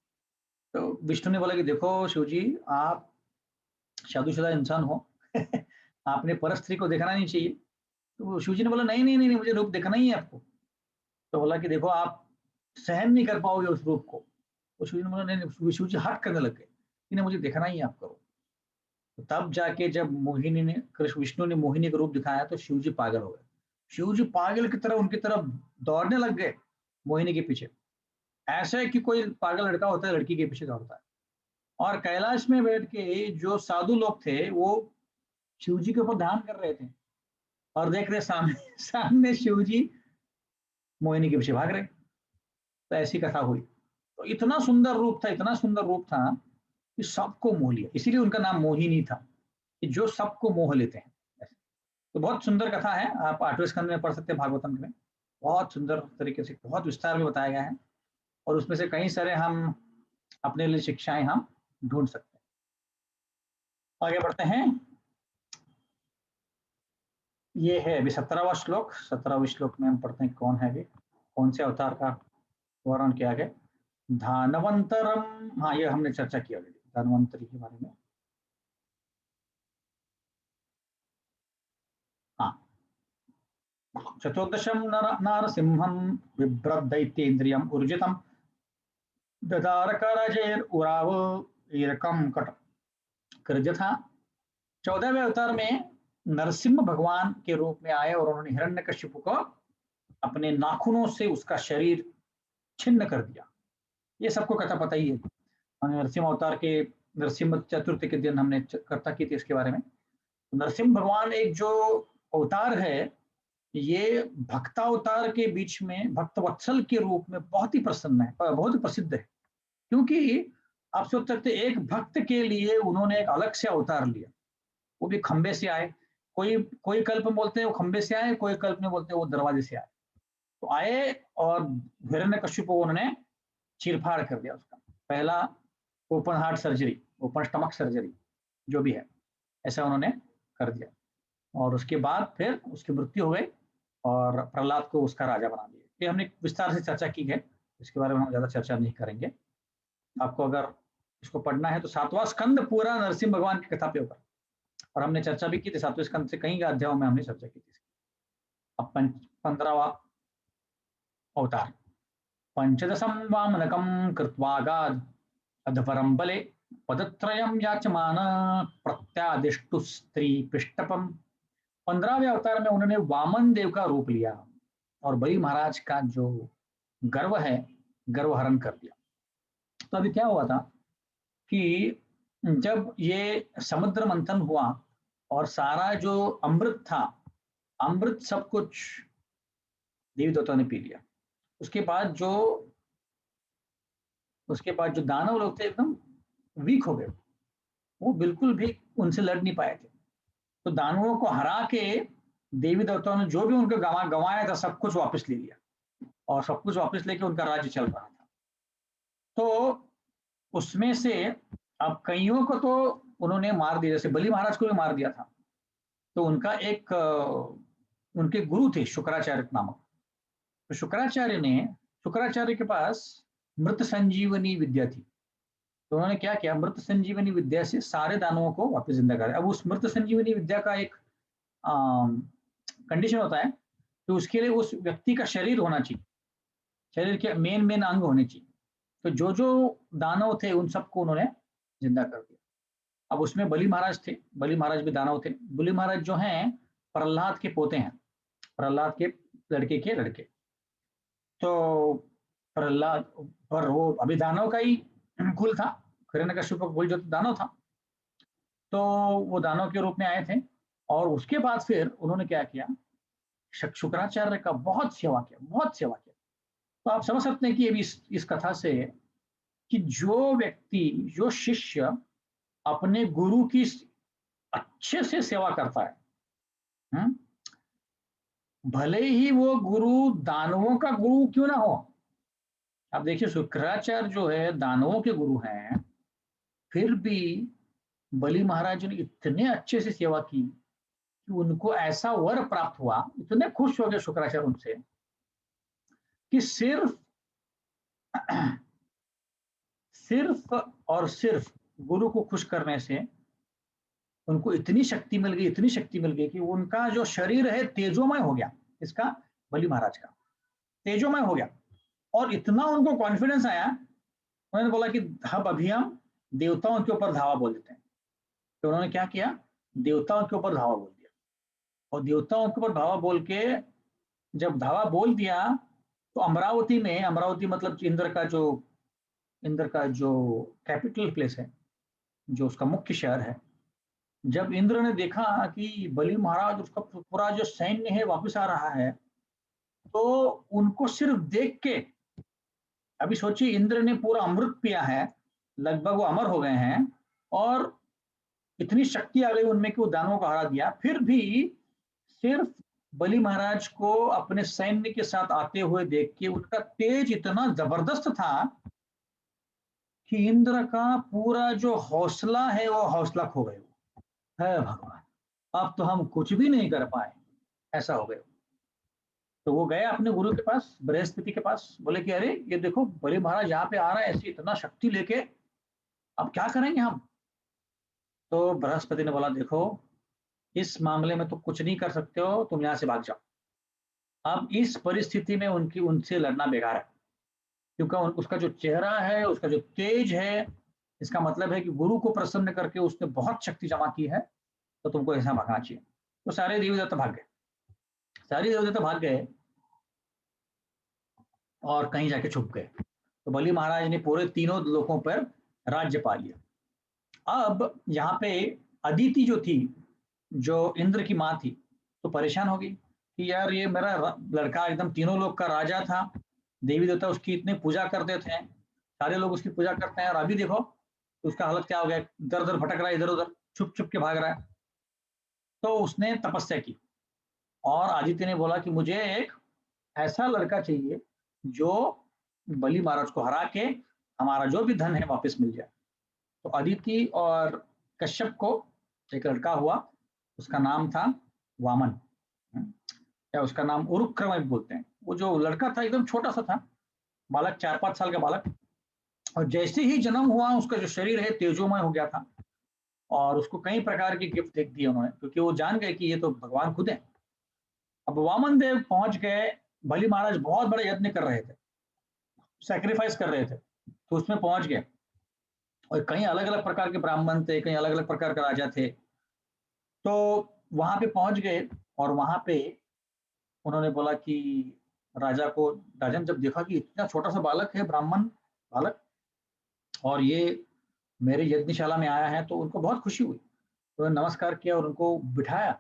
तो विष्णु ने बोला कि देखो शिवजी, आप शादीशुदा इंसान हो आपने परस्त्री को देखना नहीं चाहिए। तो शिवजी ने बोला नहीं नहीं नहीं, मुझे रूप देखना ही है आपको। तो बोला कि देखो आप सहन नहीं कर पाओगे उस रूप को। तो शिवजी ने बोला नहीं, शिवजी हट करने लग गए कि नहीं मुझे देखना ही है आपका रूप। तो तब जाके जब मोहिनी ने, कृष्ण विष्णु ने मोहिनी का रूप दिखाया तो शिवजी पागल हो गए। शिवजी पागल की तरह उनकी तरफ दौड़ने लग गए मोहिनी के पीछे, ऐसा है कि कोई पागल लड़का होता है लड़की के पीछे दौड़ता है। और कैलाश में बैठ के जो साधु लोग थे वो शिवजी के ऊपर ध्यान कर रहे थे और देख रहे सामने सामने शिवजी मोहिनी के पीछे भाग रहे। तो ऐसी कथा हुई। तो इतना सुंदर रूप था, इतना सुंदर रूप था कि सबको मोह लिया, इसीलिए उनका नाम मोहिनी था, कि जो सबको मोह लेते हैं। तो बहुत सुंदर कथा है, आप 8वें स्कंद में पढ़ सकते हैं भागवतम में, बहुत सुंदर तरीके से बहुत विस्तार में बताया गया है और उसमें से कई सारे हम अपने लिए शिक्षाएं हम ढूंढ सकते हैं। आगे बढ़ते हैं। ये है अभी 17वां श्लोक। 17वें श्लोक में हम पढ़ते हैं कौन है, अभी कौन से अवतार का वर्णन किया गया। धानवंतरम, हाँ ये हमने चर्चा की ऑलरेडी धनवंतरी के बारे में। हाँ, चतुर्दशम नारसिंहम बिभ्रद्दैत्येन्द्रियम ऊर्जितम ददारकरजेर उराव ईरकम कट कृज था। 14वें अवतार में नरसिंह भगवान के रूप में आए और उन्होंने हिरण्यकशिपु को अपने नाखूनों से उसका शरीर छिन्न कर दिया। ये सबको कथा पता ही है। नरसिंह अवतार के, नरसिंह चतुर्थी के दिन हमने चर्चा की थी इसके बारे में। नरसिंह भगवान एक जो अवतार है, ये भक्तावतार के बीच में भक्त वत्सल के रूप में बहुत ही प्रसन्न है, बहुत ही प्रसिद्ध है। क्योंकि आप सोच सकते एक भक्त के लिए उन्होंने एक अलग से अवतार लिया, वो भी खंबे से आए। कोई कोई कल्प में बोलते हैं वो खंबे से आए, कोई कल्प में बोलते हैं वो दरवाजे से आए। तो आए और हिरण्यकशिपु को उन्होंने चीरफाड़ कर दिया। उसका पहला open heart surgery, open stomach surgery जो भी है, ऐसा उन्होंने कर दिया। और उसके बाद फिर उसकी मृत्यु हो गई और प्रहलाद को उसका राजा बना दिया। ये हमने विस्तार से चर्चा की है, इसके बारे में हम ज्यादा चर्चा नहीं करेंगे। आपको अगर इसको पढ़ना है तो 7वां स्कंद पूरा नरसिंह भगवान की कथा पे होगा और हमने चर्चा भी की थी 7वें स्कंद से कई अध्यायों में हमने चर्चा की थी। अब 15वां अवतार। पंचदशम वामनकम कृत्वागाद अधपरम बले पदत्रयम याचमान प्रत्यादिष्टु स्त्री पृष्ठपम। 15वें अवतार में उन्होंने वामन देव का रूप लिया और बलि महाराज का जो गर्व है, गर्व हरण कर दिया। तो अभी क्या हुआ था कि जब ये समुद्र मंथन हुआ और सारा जो अमृत था, अमृत सब कुछ देवी देवताओं ने पी लिया। उसके बाद जो दानव लोग थे एकदम वीक हो गए, वो बिल्कुल भी उनसे लड़ नहीं पाए थे। तो दानवों को हरा के देवी देवताओं ने जो भी उनको गंवाया था सब कुछ वापस ले लिया, और सब कुछ वापस लेके उनका राज्य चल रहा था। तो उसमें से अब कईयों को तो उन्होंने मार दिया, जैसे बलि महाराज को भी मार दिया था। तो उनका एक उनके गुरु थे शुक्राचार्य नामक। तो शुक्राचार्य के पास मृत संजीवनी विद्या थी। तो उन्होंने क्या किया, मृत संजीवनी विद्या से सारे दानवों को वापस जिंदा कर दिया। अब उस मृत संजीवनी विद्या का एक कंडीशन होता है कि उसके लिए उस व्यक्ति का शरीर होना चाहिए, शरीर के मेन अंग होने चाहिए। तो जो जो दानव थे उन सबको उन्होंने जिंदा कर दिया। अब उसमें बलि महाराज थे, बलि महाराज भी दानव थे। बलि महाराज जो हैं प्रहलाद के पोते हैं, प्रहलाद के लड़के। तो प्रहलाद पर वो अभी दानव का ही कुल था, हिरण्यकश्यप का कुल जो दानव था, तो वो दानव के रूप में आए थे। और उसके बाद फिर उन्होंने क्या किया, शुक्राचार्य का बहुत सेवा किया। तो आप समझ सकते हैं कि अभी इस कथा से कि जो शिष्य अपने गुरु की अच्छे से सेवा करता है, भले ही वो गुरु दानवों का गुरु क्यों ना हो। अब देखिए शुक्राचार्य जो है दानवों के गुरु हैं, फिर भी बलि महाराज ने इतने अच्छे से सेवा की कि उनको ऐसा वर प्राप्त हुआ, इतने खुश हो गए शुक्राचार्य उनसे कि सिर्फ और सिर्फ गुरु को खुश करने से उनको इतनी शक्ति मिल गई कि उनका जो शरीर है तेजोमय हो गया। इसका बलि महाराज का तेजोमय हो गया, और इतना उनको कॉन्फिडेंस आया, उन्होंने बोला कि अब अभी हम देवताओं के ऊपर धावा बोल देते हैं। तो उन्होंने क्या किया, देवताओं के ऊपर धावा बोल दिया। और देवताओं के ऊपर धावा बोल के जब धावा बोल दिया तो अमरावती मतलब इंद्र का जो कैपिटल प्लेस है, जो उसका मुख्य शहर है, जब इंद्र ने देखा कि बलि महाराज उसका पूरा जो सैन्य है वापस आ रहा है, तो उनको सिर्फ देख के, अभी सोचिए इंद्र ने पूरा अमृत पिया है, लगभग वो अमर हो गए हैं, और इतनी शक्ति आ गई उनमें कि वो दानवों को हरा दिया, फिर भी सिर्फ बलि महाराज को अपने सैन्य के साथ आते हुए देख के उनका तेज इतना जबरदस्त था कि इंद्र का पूरा जो हौसला है वो हौसला खो गए। है भगवान, अब तो हम कुछ भी नहीं कर पाए, ऐसा हो गया। तो वो गए अपने गुरु के पास, बृहस्पति के पास, बोले कि अरे ये देखो बलि महाराज यहाँ पे आ रहा है ऐसी इतना शक्ति लेके, अब क्या करेंगे हम। तो बृहस्पति ने बोला देखो इस मामले में तो कुछ नहीं कर सकते हो, तुम यहाँ से भाग जाओ। अब इस परिस्थिति में उनसे लड़ना बेकार है, क्योंकि उसका जो चेहरा है, उसका जो तेज है, इसका मतलब है कि गुरु को प्रसन्न करके उसने बहुत शक्ति जमा की है, तो तुमको ऐसा भागना चाहिए। तो सारे देवी देवता भाग गए और कहीं जाके छुप गए। तो बलि महाराज ने पूरे तीनों लोकों पर राज्य पा लिया। अब यहाँ पे अदिति जो थी, जो इंद्र की माँ थी, तो परेशान हो गई कि यार ये मेरा लड़का एकदम तीनों लोग का राजा था, देवी देवता उसकी इतनी पूजा करते थे, सारे लोग उसकी पूजा करते हैं, और अभी देखो उसका हालत क्या हो गया, दर दर भटक रहा है, इधर उधर छुप छुप के भाग रहा है। तो उसने तपस्या की, और आदित्य ने बोला कि मुझे एक ऐसा लड़का चाहिए जो बलि महाराज को हरा के हमारा जो भी धन है वापस मिल जाए। तो अदिति और कश्यप को एक लड़का हुआ, उसका नाम था वामन, या उसका नाम उरुक्रम बोलते हैं। वो जो लड़का था एकदम छोटा सा था बालक, 4-5 साल का बालक, और जैसे ही जन्म हुआ उसका जो शरीर है तेजोमय हो गया था, और उसको कई प्रकार की गिफ्ट देख दी उन्होंने, क्योंकि वो जान गए कि ये तो भगवान खुद है। अब वामन देव पहुंच गए, बलि महाराज बहुत बड़े यज्ञ कर रहे थे, सैक्रिफाइस कर रहे थे, तो उसमें पहुंच गए, और कई अलग अलग प्रकार के ब्राह्मण थे, कई अलग अलग प्रकार के राजा थे। तो वहां पे पहुंच गए, और वहां पे उन्होंने बोला कि राजन जब देखा कि इतना छोटा सा बालक है, ब्राह्मण बालक, और ये मेरे यज्ञशाला में आया है, तो उनको बहुत खुशी हुई। तो उन्होंने नमस्कार किया और उनको बिठाया,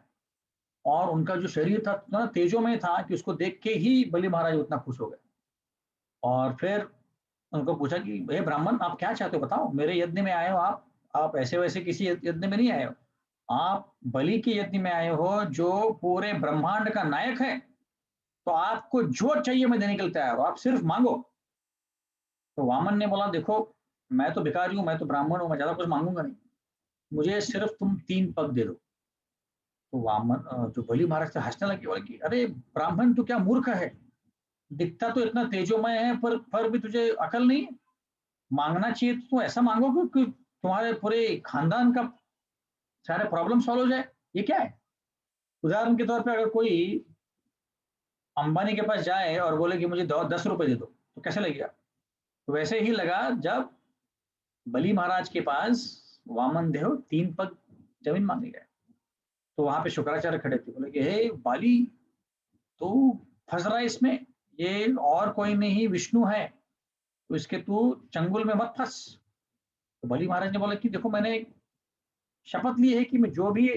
और उनका जो शरीर था इतना तेजोमय था कि उसको देख के ही बलि महाराज उतना खुश हो गए। और फिर उनको पूछा कि हे ब्राह्मण, आप क्या चाहते हो बताओ, मेरे यज्ञ में आए हो आप ऐसे वैसे किसी यज्ञ में नहीं आए हो, आप बलि के यज्ञ में आए हो जो पूरे ब्रह्मांड का नायक है, तो आपको जो चाहिए मैं देने के लिए तैयार हूं, आप सिर्फ मांगो। तो वामन ने बोला देखो, मैं तो भिखारी हूं, मैं तो ब्राह्मण हूं, मैं ज्यादा कुछ मांगूंगा नहीं, मुझे सिर्फ तुम 3 पग दे दो। तो वामन जो बलि महाराज से हंसने लगे, बोले कि अरे ब्राह्मण, तू क्या मूर्ख है, दिखता तो इतना तेजोमय है पर भी तुझे अकल नहीं है, मांगना चाहिए तो ऐसा मांगो कि तुम्हारे पूरे खानदान का सारे प्रॉब्लम सॉल्व हो जाए, ये क्या है। उदाहरण के तौर पे अगर कोई अंबानी के पास जाए और बोले कि मुझे 10 रुपए दे दो, तो कैसे लगेगा। तो वैसे ही लगा जब बलि महाराज के पास वामन देव 3 पग जमीन मांगे गए। तो वहां पे शुक्राचार्य खड़े थे, बोले कि हे बाली, तू फंस रहा है इसमें, ये और कोई नहीं विष्णु है, तो इसके तू चंगुल में मत फंस। तो बलि महाराज ने बोला कि देखो, मैंने शपथ ली है कि मैं जो भी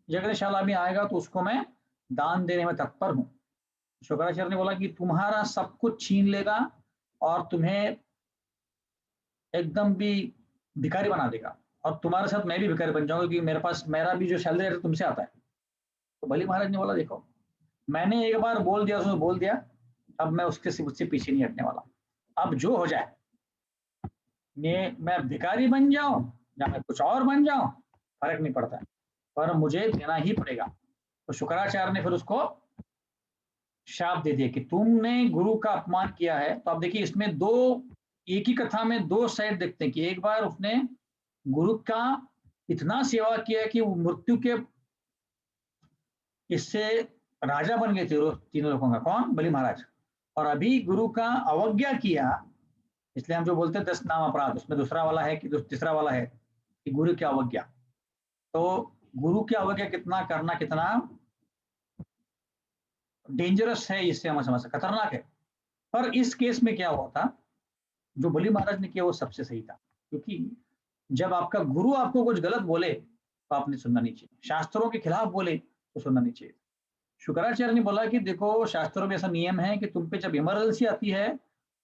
यज्ञशाला में आएगा तो उसको मैं दान देने में तत्पर हूँ। शुक्राचार्य ने बोला कि तुम्हारा सब कुछ छीन लेगा और तुम्हें एकदम भी भिखारी बना देगा, और तुम्हारे साथ मैं भी भिखारी बन जाऊंगा, क्योंकि मेरे पास मेरा भी जो सैलरी है तुमसे आता है। तो बलि महाराज ने बोला देखो, मैंने एक बार बोल दिया, उसने बोल दिया, अब मैं उससे पीछे नहीं हटने वाला। अब जो हो जाए, मैं भिखारी बन जाऊं या मैं कुछ और बन जाऊं, फर्क नहीं पड़ता है, पर मुझे देना ही पड़ेगा। तो शुक्राचार्य ने फिर उसको शाप दे दिया कि तुमने गुरु का अपमान किया है। तो आप देखिए, इसमें एक ही कथा में 2 साइड देखते हैं कि एक बार उसने गुरु का इतना सेवा किया कि वो मृत्यु के इससे राजा बन गए थे तीनों लोगों का, कौन, बलि महाराज। और अभी गुरु का अवज्ञा किया, इसलिए हम जो बोलते हैं 10 नाम अपराध, उसमें दूसरा वाला है कि तीसरा वाला है कि गुरु की अवज्ञा। तो गुरु की अवज्ञा कितना करना कितना डेंजरस है, इससे हम समझ सकते, खतरनाक है। पर इस केस में क्या हुआ था, जो बलि महाराज ने किया वो सबसे सही था, क्योंकि जब आपका गुरु आपको कुछ गलत बोले तो आपने सुनना नहीं चाहिए, शास्त्रों के खिलाफ बोले तो सुनना नहीं चाहिए। शुक्राचार्य ने बोला कि देखो, शास्त्रों में ऐसा नियम है कि तुम पे जब इमरजेंसी आती है,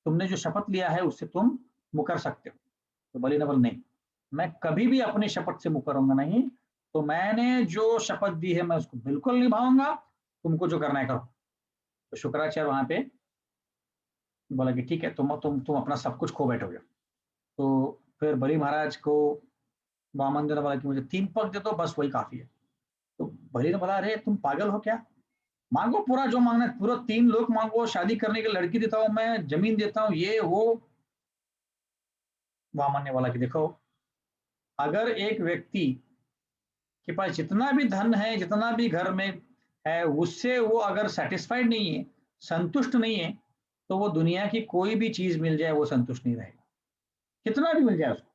तुमने जो शपथ लिया है उससे तुम मुकर सकते हो। तो बलि ने बोला नहीं, मैं कभी भी अपनी शपथ से मुकरूंगा नहीं, तो मैंने जो शपथ दी है मैं उसको बिल्कुल निभाऊंगा, तुमको जो करना है करो। तो शुक्राचार्य वहां पे बोला कि ठीक है, तुम अपना सब कुछ खो बैठोगे। तो फिर बलि महाराज को वामन ने बोला कि मुझे 3 पग दे दो, बस वही काफी है। तो बलि ने बोला अरे तुम पागल हो क्या, मांगो पूरा जो मांगना है, पूरा 3 लोग मांगो, शादी करने की लड़की देता हूं मैं, जमीन देता हूं, ये वो। वामन ने बोला कि देखो, अगर एक व्यक्ति के पास जितना भी धन है, जितना भी घर में है, उससे वो अगर सेटिस्फाइड नहीं है, संतुष्ट नहीं है, तो वो दुनिया की कोई भी चीज मिल जाए वो संतुष्ट नहीं रहेगा, कितना भी मिल जाए उसको,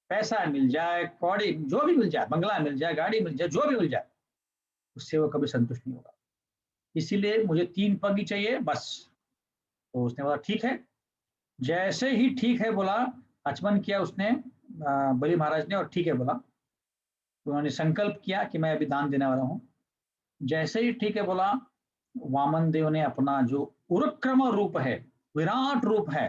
पैसा मिल जाए, कौड़ी जो भी मिल जाए, बंगला मिल जाए, गाड़ी मिल जाए, जो भी मिल जाए, उससे वो कभी संतुष्ट नहीं होगा। इसीलिए मुझे 3 पग ही चाहिए बस। तो उसने बोला ठीक है। जैसे ही ठीक है बोला, आचमन किया उसने बलि महाराज ने, और ठीक है बोला, तो उन्होंने संकल्प किया कि मैं अभी दान देने वाला हूँ। जैसे ही ठीक है बोला, वामन देव ने अपना जो उरुक्रम रूप है, विराट रूप है,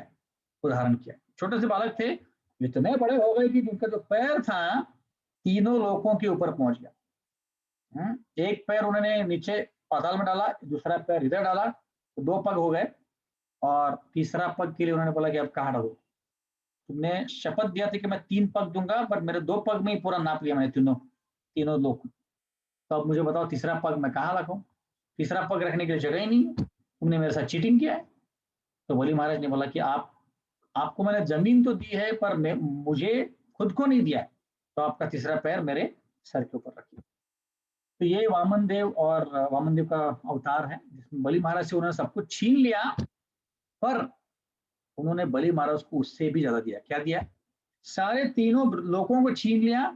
उदाहरण किया। छोटे से बालक थे, इतने बड़े हो गए कि जिनका जो पैर था तीनों लोकों के ऊपर पहुंच गया। एक पैर उन्होंने नीचे पाताल में डाला, दूसरा पैर इधर डाला, तो 2 पग हो गए, और तीसरा पग के लिए उन्होंने बोला कि अब कहाँ डालू, तुमने शपथ दिया था कि मैं 3 पग दूंगा, बट मेरे 2 पग में ही पूरा नाप लिया मैंने, तीनों तीनों लोग। तो अब मुझे बताओ तीसरा पग मैं कहाँ रखूं, तीसरा पग रखने के लिए जगह ही नहीं है, तुमने मेरे साथ चीटिंग किया है। तो बलि महाराज ने बोला कि आपको मैंने जमीन तो दी है, पर मुझे खुद को नहीं दिया है, तो आपका तीसरा पैर मेरे सर के ऊपर रखिए। तो ये वामन देव और वामन देव का अवतार है, जिसमें बलि महाराज से उन्होंने सब कुछ छीन लिया, पर उन्होंने बलि महाराज को उससे भी ज्यादा दिया। क्या दिया, सारे तीनों लोगों को छीन लिया,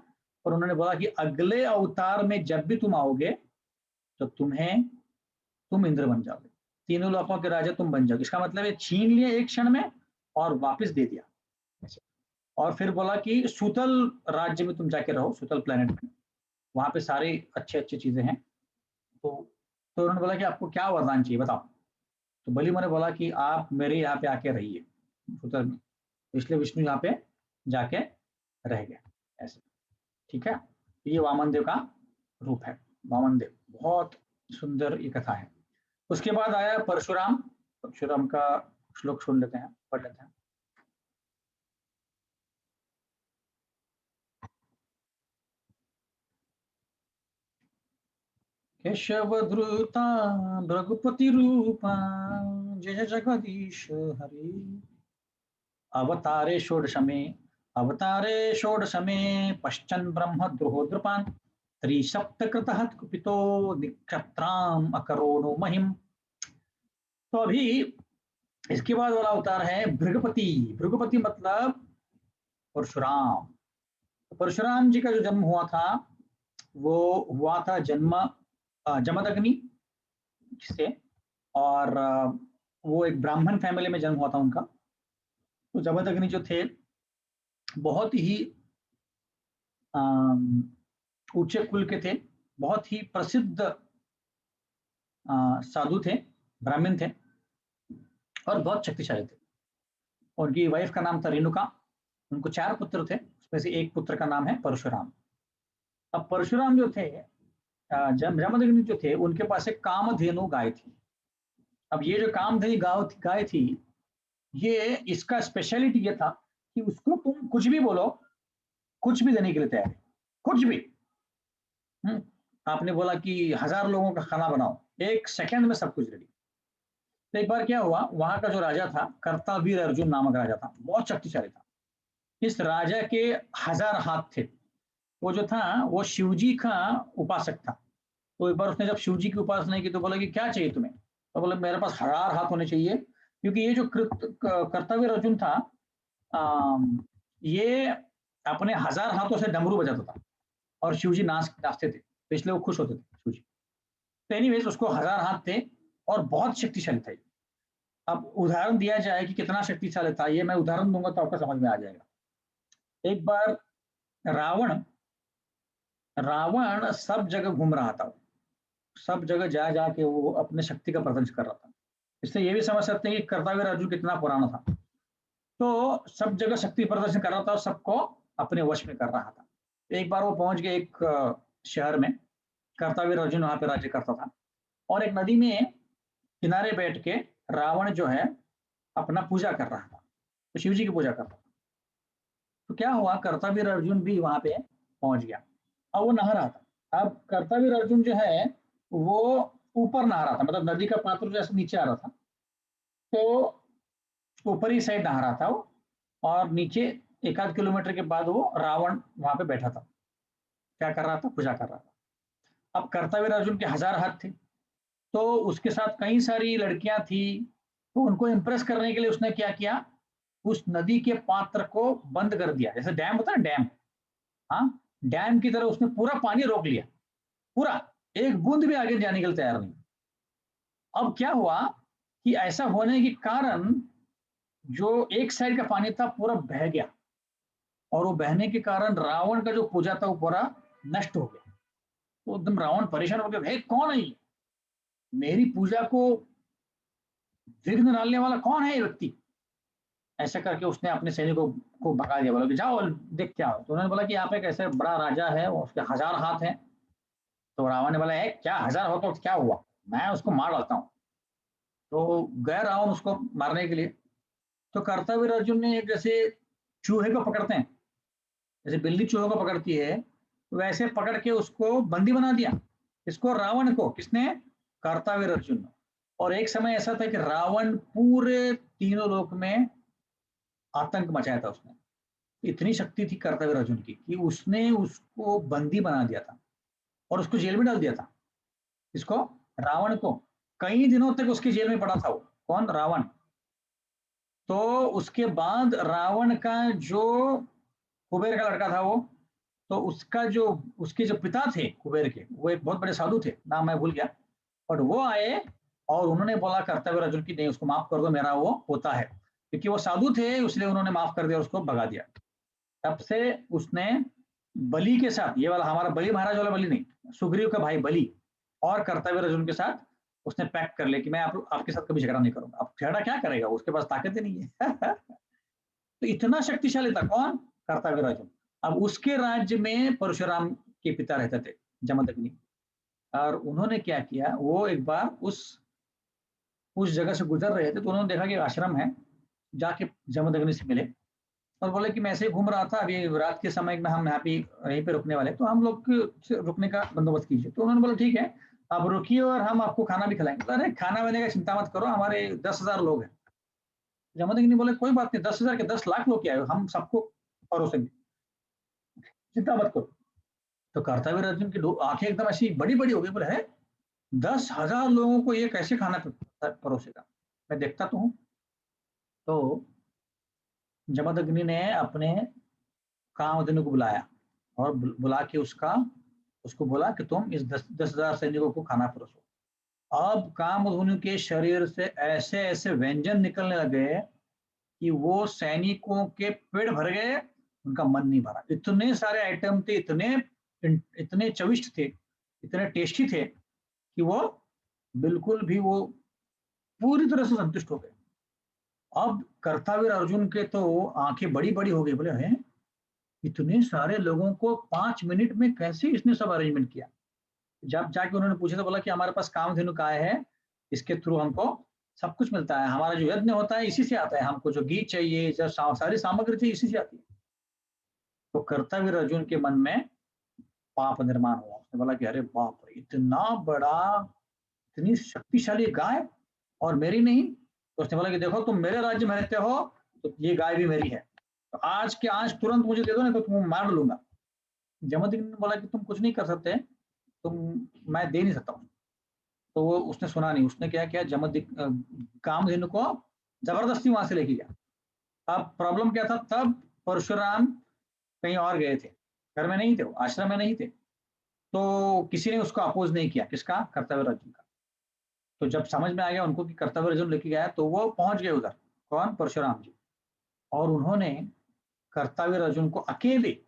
और उन्होंने बोला कि अगले अवतार में जब भी तुम आओगे तो तुम इंद्र बन जाओगे, तीनों लोगों के राजा तुम बन जाओगे। इसका मतलब है छीन लिया एक क्षण में और वापस दे दिया। और फिर बोला कि सूतल राज्य में तुम जाके रहो, सूतल प्लेनेट में, वहां पे सारी अच्छी अच्छी चीजें हैं। तो उन्होंने बोला कि आपको क्या वरदान चाहिए बताओ। तो बलि ने बोला कि आप मेरे यहाँ पे आके रहिए, सूत्र में, इसलिए विष्णु यहाँ पे जाके रह गया ऐसे। ठीक है, ये वामन देव का रूप है, वामन देव। बहुत सुंदर ये कथा है। उसके बाद आया परशुराम। परशुराम का श्लोक सुन लेते हैं, पढ़ लेते हैं। केशवधृता भृगुपति रूपा जय जगदीश हरि। अवतारे षोडश में पश्चन ब्रह्म द्रोहो द्रुपान त्रिसप्तकृतः कुपितो निक्षत्राम अकरोणो महिम। तो अभी इसके बाद वाला अवतार है भृगुपति। भृगुपति मतलब परशुराम। परशुराम जी का जो जन्म हुआ था वो हुआ था जन्म जमदग्नि से, और वो एक ब्राह्मण फैमिली में जन्म हुआ था उनका। तो जमदग्नि जो थे बहुत ही ऊंचे कुल के थे, बहुत ही प्रसिद्ध साधु थे, ब्राह्मण थे और बहुत शक्तिशाली थे। उनकी वाइफ का नाम था रेणुका। उनको 4 पुत्र थे, उसमें से एक पुत्र का नाम है परशुराम। अब परशुराम जो थे, जमदग्नि जो थे, उनके पास एक कामधेनु गाय थी। अब ये जो कामधेनु गाय थी, ये इसका स्पेशलिटी ये था कि उसको तुम कुछ भी बोलो, कुछ भी देने के लिए तैयार है, कुछ भी। आपने बोला कि 1000 लोगों का खाना बनाओ, 1 सेकंड में सब कुछ रेडी। तो एक बार क्या हुआ, वहां का जो राजा था, कर्तावीर अर्जुन नामक राजा था, बहुत शक्तिशाली था। इस राजा के 1000 हाथ थे। वो जो था वो शिवजी का उपासक था। तो एक बार उसने जब शिवजी की उपासना की तो बोला कि क्या चाहिए तुम्हें? तो बोला मेरे पास 1000 हाथ होने चाहिए, क्योंकि ये जो कर्तावीर अर्जुन था, ये अपने 1000 हाथों से डमरू बजाता था और शिवजी नाचते थे, तो इसलिए वो खुश होते थे शिवजी। तो एनीवेज उसको 1000 हाथ थे और बहुत शक्तिशाली था। अब उदाहरण दिया जाए कि कितना शक्तिशाली था, ये मैं उदाहरण दूंगा तो आपको समझ में आ जाएगा। एक बार रावण सब जगह घूम रहा था, सब जगह जा जाके वो अपने शक्ति का प्रदर्शन कर रहा था। इससे ये भी समझ सकते हैं कि कर्तावीर अर्जुन कितना पुराना था। तो सब जगह शक्ति प्रदर्शन कर रहा था और सबको अपने वश में कर रहा था। एक बार वो पहुंच गए एक शहर में, कर्तावीर अर्जुन वहां पे राज्य करता था, और एक नदी में किनारे बैठ के रावण जो है अपना पूजा कर रहा था, तो शिव जी की पूजा कर रहा था। तो क्या हुआ, कर्तावीर अर्जुन भी वहां पे पहुंच गया। अब वो नहा रहा था। अब कर्तावीर अर्जुन जो है वो ऊपर नहा रहा था, मतलब नदी का पात्र जैसे नीचे आ रहा था, तो ऊपरी साइड नहा रहा था वो, और नीचे 1-8 किलोमीटर के बाद वो रावण वहां पे बैठा था, क्या कर रहा था, पूजा कर रहा था। अब कर्तावीर अर्जुन के 1000 हाथ थे, तो उसके साथ कई सारी लड़कियां थी, तो उनको इंप्रेस करने के लिए उसने क्या किया, उस नदी के पात्र को बंद कर दिया, जैसे डैम होता है ना, डैम, हाँ, डैम की तरह उसने पूरा पानी रोक लिया, पूरा, एक बूंद भी आगे जाने के लिए तैयार नहीं। अब क्या हुआ कि ऐसा होने के कारण जो एक साइड का पानी था पूरा बह गया, और वो बहने के कारण रावण का जो पूजा था वो पूरा नष्ट हो गया। तो एकदम रावण परेशान हो गया, भाई कौन है ये, मेरी पूजा को विघ्न डालने वाला कौन है ये व्यक्ति? ऐसा करके उसने अपने सैनिकों को भगा दिया, बोला कि जाओ देख क्या हो। तो उन्होंने बोला कि यहाँ पे एक ऐसे बड़ा राजा है, उसके 1000 हाथ हैं। तो रावण ने बोला है क्या 1000 हो तो क्या हुआ, मैं उसको मार डालता हूँ। तो गया रावण उसको मारने के लिए। तो कर्तावीर अर्जुन ने एक जैसे चूहे को पकड़ते हैं, जैसे बिल्ली चूहे को पकड़ती है, वैसे पकड़ के उसको बंदी बना दिया। इसको, रावण को, किसने? कर्तावीर अर्जुन ने। और एक समय ऐसा था कि रावण पूरे तीनों लोक में आतंक मचाया था उसने। इतनी शक्ति थी कर्तावीर अर्जुन की कि उसने उसको बंदी बना दिया था और उसको जेल में डाल दिया था। इसको, रावण को, कई दिनों तक उसकी जेल में पड़ा था वो। कौन? रावण। तो उसके बाद रावण का जो कुबेर का लड़का था वो, तो उसका जो, उसके जो पिता थे कुबेर के, वो एक बहुत बड़े साधु थे, नाम मैं भूल गया, बट वो आए और उन्होंने बोला कर्तावीर अर्जुन की नहीं, उसको माफ कर दो, मेरा वो पोता है। क्योंकि वो साधु थे इसलिए उन्होंने माफ कर दिया, उसको भगा दिया। तब से उसने बलि के साथ, ये वाला हमारा बलि महाराज वाला बलि नहीं, सुग्रीव का भाई बलि और कर्तावीर अर्जुन के साथ उसने पैक्ट कर लिया कि मैं आपके साथ कभी झगड़ा नहीं करूंगा। अब झगड़ा क्या करेगा, उसके पास ताकत ही नहीं है। तो इतना शक्तिशाली था कौन? कर्तव्य अर्जुन। अब उसके राज्य में परशुराम के पिता रहते थे जमदग्नि, और उन्होंने क्या किया, वो एक बार उस जगह से गुजर रहे थे तो उन्होंने देखा कि आश्रम है, जाके जमदग्नि से मिले और बोले कि मैं ऐसे ही घूम रहा था, अभी रात के समय में हम यहाँ पे यहीं पे रुकने वाले, तो हम लोग रुकने का बंदोबस्त कीजिए। तो उन्होंने बोला ठीक है आप रुकिए और हम आपको खाना भी खिलाएंगे। अरे खाना वाने का चिंता मत करो, हमारे 10,000 लोग हैं। जमदग्नि बोले कोई बात नहीं, 10,000 के 10 लाख लोग क्या है, हम सबको परोसेंगे, चिंता मत करो। तो कर्तव्य अर्जुन की आंखें एकदम ऐसी बड़ी बड़ी हो गई, बोले है 10,000 लोगों को ये कैसे खाना परोसेगा, मैं देखता तो हूँ। तो जमदग्नि ने अपने कामधेनु को बुलाया और बुला के उसको बोला कि तुम इस 10,000 सैनिकों को खाना परोसो। अब कामधेनु के शरीर से ऐसे ऐसे व्यंजन निकलने लगे कि वो सैनिकों के पेट भर गए, उनका मन नहीं भरा। इतने सारे आइटम थे, इतने चविष्ट थे, इतने टेस्टी थे कि वो बिल्कुल भी वो पूरी तरह से संतुष्ट हो गए। अब कर्तव्य अर्जुन के तो आंखें बड़ी बड़ी हो गई, बोले हैं इतने सारे लोगों को 5 मिनट में कैसे इसने सब अरेंजमेंट किया। जब जाके उन्होंने पूछा तो बोला कि हमारे पास कामधेनु काय है, इसके थ्रू हमको सब कुछ मिलता है, हमारा जो यज्ञ होता है इसी से आता है, हमको जो घी चाहिए, जो सारी सामग्री चाहिए इसी से आती है। तो कर्तव्य अर्जुन के मन में पाप निर्माण हुआ। उसने बोला कि अरे बाप रे, इतना बड़ा, इतनी शक्तिशाली गाय और मेरी नहीं। तो उसने बोला कि देखो तुम मेरे राज्य में रहते हो तो ये गाय भी मेरी है, तो आज के आज तुरंत मुझे दे दो, नहीं तो तुम मार लूंगा। जमदग्नि ने बोला कि तुम कुछ नहीं कर सकते, मैं दे नहीं सकता हूँ। तो वो उसने सुना नहीं, उसने क्या किया, कामधेनु को जबरदस्ती वहां से लेके गया। अब प्रॉब्लम क्या था, तब परशुराम कहीं और गए थे, घर में नहीं थे, वो आश्रम में नहीं थे, तो किसी ने उसको अपोज नहीं किया, किसका? कर्तव्य अर्जुन का। तो जब समझ में आ गया उनको कि कर्तव्य अर्जुन लेके गया, तो वो पहुंच गए उधर, कौन? परशुराम जी। और उन्होंने कर्तव्य अर्जुन को अकेले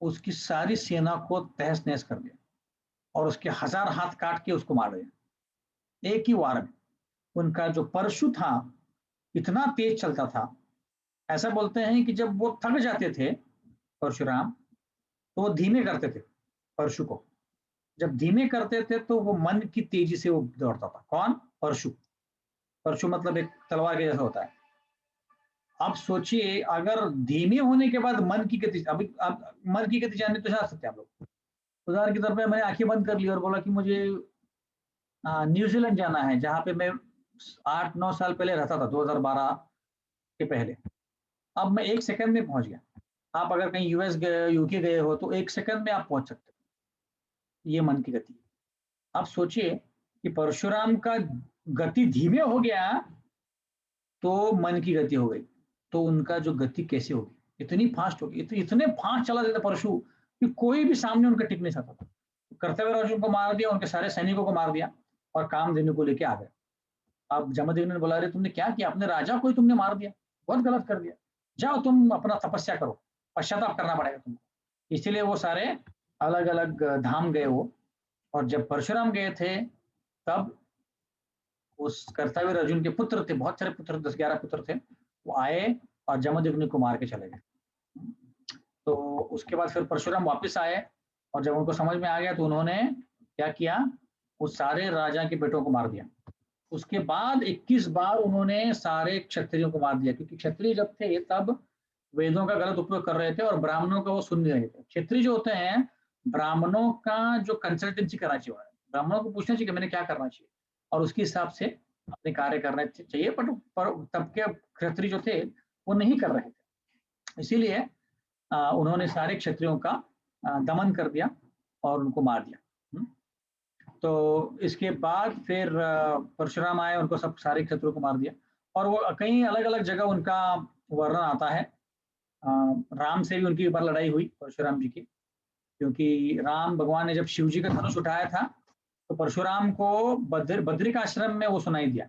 उसकी सारी सेना को तहस नहस कर दिया और उसके 1000 हाथ काट के उसको मार दिया एक ही वार में। उनका जो परशु था इतना तेज चलता था, ऐसा बोलते हैं कि जब वो थक जाते थे परशुराम तो वो धीमे करते थे परशु को। जब धीमे करते थे तो वो मन की तेजी से वो दौड़ता था। कौन? परशु। परशु मतलब एक तलवार के जैसा होता है। आप सोचिए, अगर धीमे होने के बाद मन की गति, अभी आप मन की गति जानने तो जा सकते हैं आप लोग। उदाहरण के तौर पर मैंने आंखें बंद कर ली और बोला कि मुझे न्यूजीलैंड जाना है, जहां पे मैं 8-9 साल पहले रहता था, 2012 के पहले। अब मैं 1 सेकंड में पहुंच गया। आप अगर कहीं यूएस गए, यूके गए हो तो 1 सेकंड में आप पहुंच सकते हो। ये मन की गति। आप सोचिए कि परशुराम का गति धीमे हो गया तो मन की गति हो गई, तो उनका जो गति कैसे होगी, इतनी फास्ट होगी, इतने फास्ट चला देता परशु कि कोई भी सामने उनका टिक नहीं सकता था। कर्तव्य अर्जुन को मार दिया, उनके सारे सैनिकों को मार दिया और कामधेनु को लेके आ गए। अब जमदग्नि ने बोला, अरे तुमने क्या किया, अपने राजा को ही तुमने मार दिया, बहुत गलत कर दिया, जाओ तुम अपना तपस्या करो, पश्चाताप करना पड़ेगा तुमको। इसीलिए वो सारे अलग अलग धाम गए वो। और जब परशुराम गए थे तब उस कर्तव्य अर्जुन के पुत्र थे, बहुत सारे पुत्र, 10-11 पुत्र थे, वो आए और जमदग्नि को मार के चले गए। तो उसके बाद फिर परशुराम वापस आए और जब उनको समझ में आ गया तो उन्होंने क्या किया, उस सारे राजा के बेटों को मार दिया। उसके बाद 21 बार उन्होंने सारे क्षत्रियों को मार दिया, क्योंकि क्षत्रिय जब थे तब वेदों का गलत उपयोग कर रहे थे और ब्राह्मणों का वो सुन नहीं रहे थे। क्षत्रिय जो होते हैं, ब्राह्मणों का जो कंसल्टेंसी करना चाहिए, ब्राह्मणों को पूछना चाहिए कि मैंने क्या करना चाहिए और उसके हिसाब से अपने कार्य करना चाहिए। पर तब के क्षत्रिय जो थे वो नहीं कर रहे थे, इसीलिए उन्होंने सारे क्षत्रियों का दमन कर दिया और उनको मार दिया। तो इसके बाद फिर परशुराम आए, उनको सब सारे क्षत्रियों को मार दिया। और वो कई अलग अलग जगह उनका वर्णन आता है। राम से भी उनकी एक बार लड़ाई हुई परशुराम जी की, क्योंकि राम भगवान ने जब शिव जी का धनुष उठाया था तो परशुराम को बद्रिक आश्रम में वो सुनाई दिया,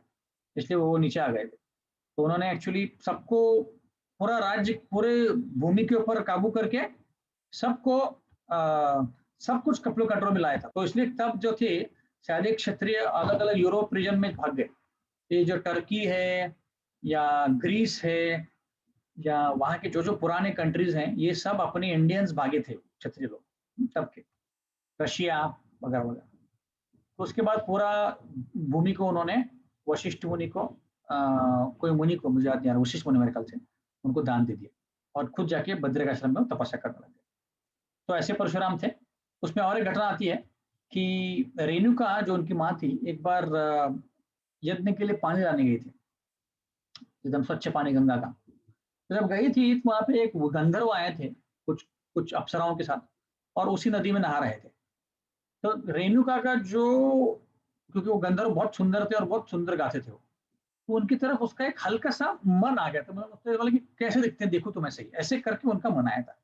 इसलिए वो नीचे आ गए थे। तो उन्होंने एक्चुअली सबको, पूरा राज्य, पूरे भूमि के ऊपर काबू करके सबको सब कुछ कपड़ों कटोरों में लाया था। तो इसलिए तब जो थे सारे क्षत्रिय अलग अलग यूरोप रीजन में भाग गए। ये जो टर्की है, या ग्रीस है, या वहाँ के जो जो पुराने कंट्रीज हैं, ये सब अपने इंडियंस भागे थे, क्षत्रिय लोग तब के, रशिया वगैरह वगैरह। तो उसके बाद पूरा भूमि को उन्होंने वशिष्ठ मुनि को, कोई मुनि को, मुझे याद नहीं आ रहा, वशिष्ठ मुनि मेरे ख्याल से, उनको दान दे दिया और खुद जाके बद्रिक आश्रम में तपस्या करने लगे। तो ऐसे परशुराम थे। उसमें और एक घटना आती है कि रेणुका जो उनकी माँ थी, एक बार यज्ञ के लिए पानी लाने गई थी, एकदम स्वच्छ पानी गंगा का। तो जब गई थी तो वहाँ पे एक गंधर्व आए थे कुछ कुछ अप्सराओं के साथ, और उसी नदी में नहा रहे थे। तो रेणुका का जो, क्योंकि वो गंधर्व बहुत सुंदर थे और बहुत सुंदर गाते थे वो, तो उनकी तरफ उसका एक हल्का सा मन आ गया था, मतलब उसने बोला कि कैसे दिखते हैं, देखो तो मैं सही, ऐसे करके उनका मन आया था।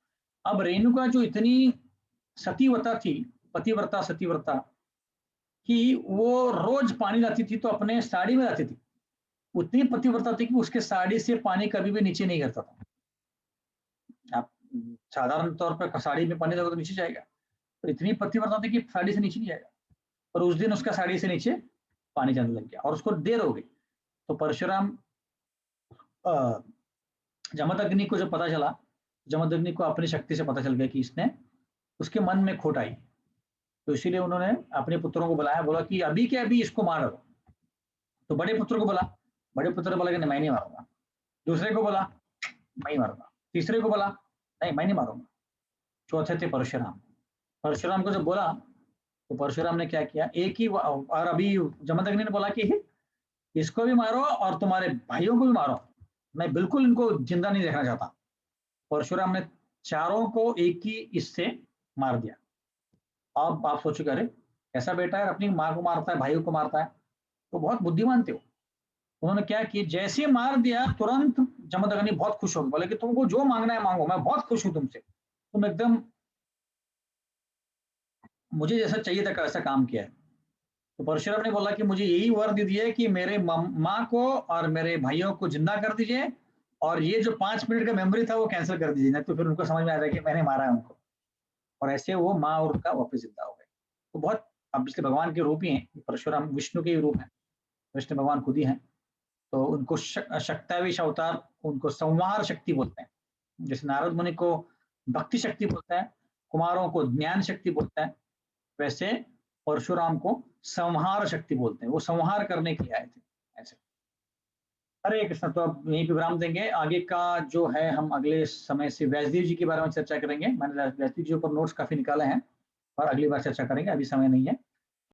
अब रेणुका जो इतनी सतीव्रता थी, पतिव्रता सतीव्रता, कि वो रोज पानी लाती थी तो अपने साड़ी में लाती थी, उतनी पतिव्रता थी कि उसके साड़ी से पानी कभी भी नीचे नहीं गिरता था। आप साधारण तौर पर साड़ी में पानी लगो तो नीचे जाएगा, तो इतनी पतिव्रता थी कि साड़ी से नीचे नहीं जाएगा। और उस दिन उसका साड़ी से नीचे पानी जाने लग गया और उसको देर हो गई। तो परशुराम, जमदग्नि को जब पता चला, जमदग्नि को अपनी शक्ति से पता चल गया कि इसने, उसके मन में खोट आई, तो इसीलिए उन्होंने अपने पुत्रों को बुलाया, बोला कि अभी के अभी इसको मारो। तो बड़े पुत्र को बोला, बड़े पुत्र ने बोला कि नहीं मैं नहीं मारूंगा। दूसरे को बोला मैं ही मारूंगा। तीसरे को बोला नहीं मैं नहीं मारूंगा। चौथे थे परशुराम। परशुराम को जब बोला तो परशुराम ने क्या किया, एक ही, और अभी जमदग्नि ने बोला कि इसको भी मारो और तुम्हारे भाइयों को भी मारो, मैं बिल्कुल इनको जिंदा नहीं देखना चाहता। परशुराम ने चारों को एक ही इससे मार दिया। अब आप सोचो, अरे ऐसा बेटा है, अपनी माँ को मारता है, भाइयों को मारता है, तो बहुत बुद्धिमान थे वो। उन्होंने क्या किया, जैसे मार दिया तुरंत जमदग्नि बहुत खुश हो गए, बोले कि तुमको जो मांगना है मांगो, मैं बहुत खुश हूं तुमसे, तुम एकदम मुझे जैसा चाहिए था वैसा काम किया है। तो परशुराम ने बोला कि मुझे यही वर दे दिया कि मेरे माँ को और मेरे भाइयों को जिंदा कर दीजिए, और ये जो 5 मिनट का मेमोरी था वो कैंसिल कर दीजिए, नहीं तो फिर उनको समझ में आ जाए कि मैंने मारा है उनको। और ऐसे वो माँ और उनका वापस जिंदा हो गए। तो बहुत, अब इसलिए भगवान के रूप ही हैं परशुराम, विष्णु के ही रूप है, विष्णु भगवान खुद ही हैं। तो उनको शक्ताविश अवतार, उनको संहार शक्ति बोलते हैं। जैसे नारद मुनि को भक्ति शक्ति बोलते हैं, कुमारों को ज्ञान शक्ति बोलते हैं, वैसे परशुराम को संहार शक्ति बोलते हैं, वो संहार करने के लिए आए थे ऐसे। हरे कृष्ण। तो अब यहीं पे विराम देंगे, आगे का जो है हम अगले समय से व्यासदेव जी के बारे में चर्चा करेंगे। मैंने व्यासदेव जी पर नोट्स काफी निकाले हैं और अगली बार चर्चा करेंगे, अभी समय नहीं है।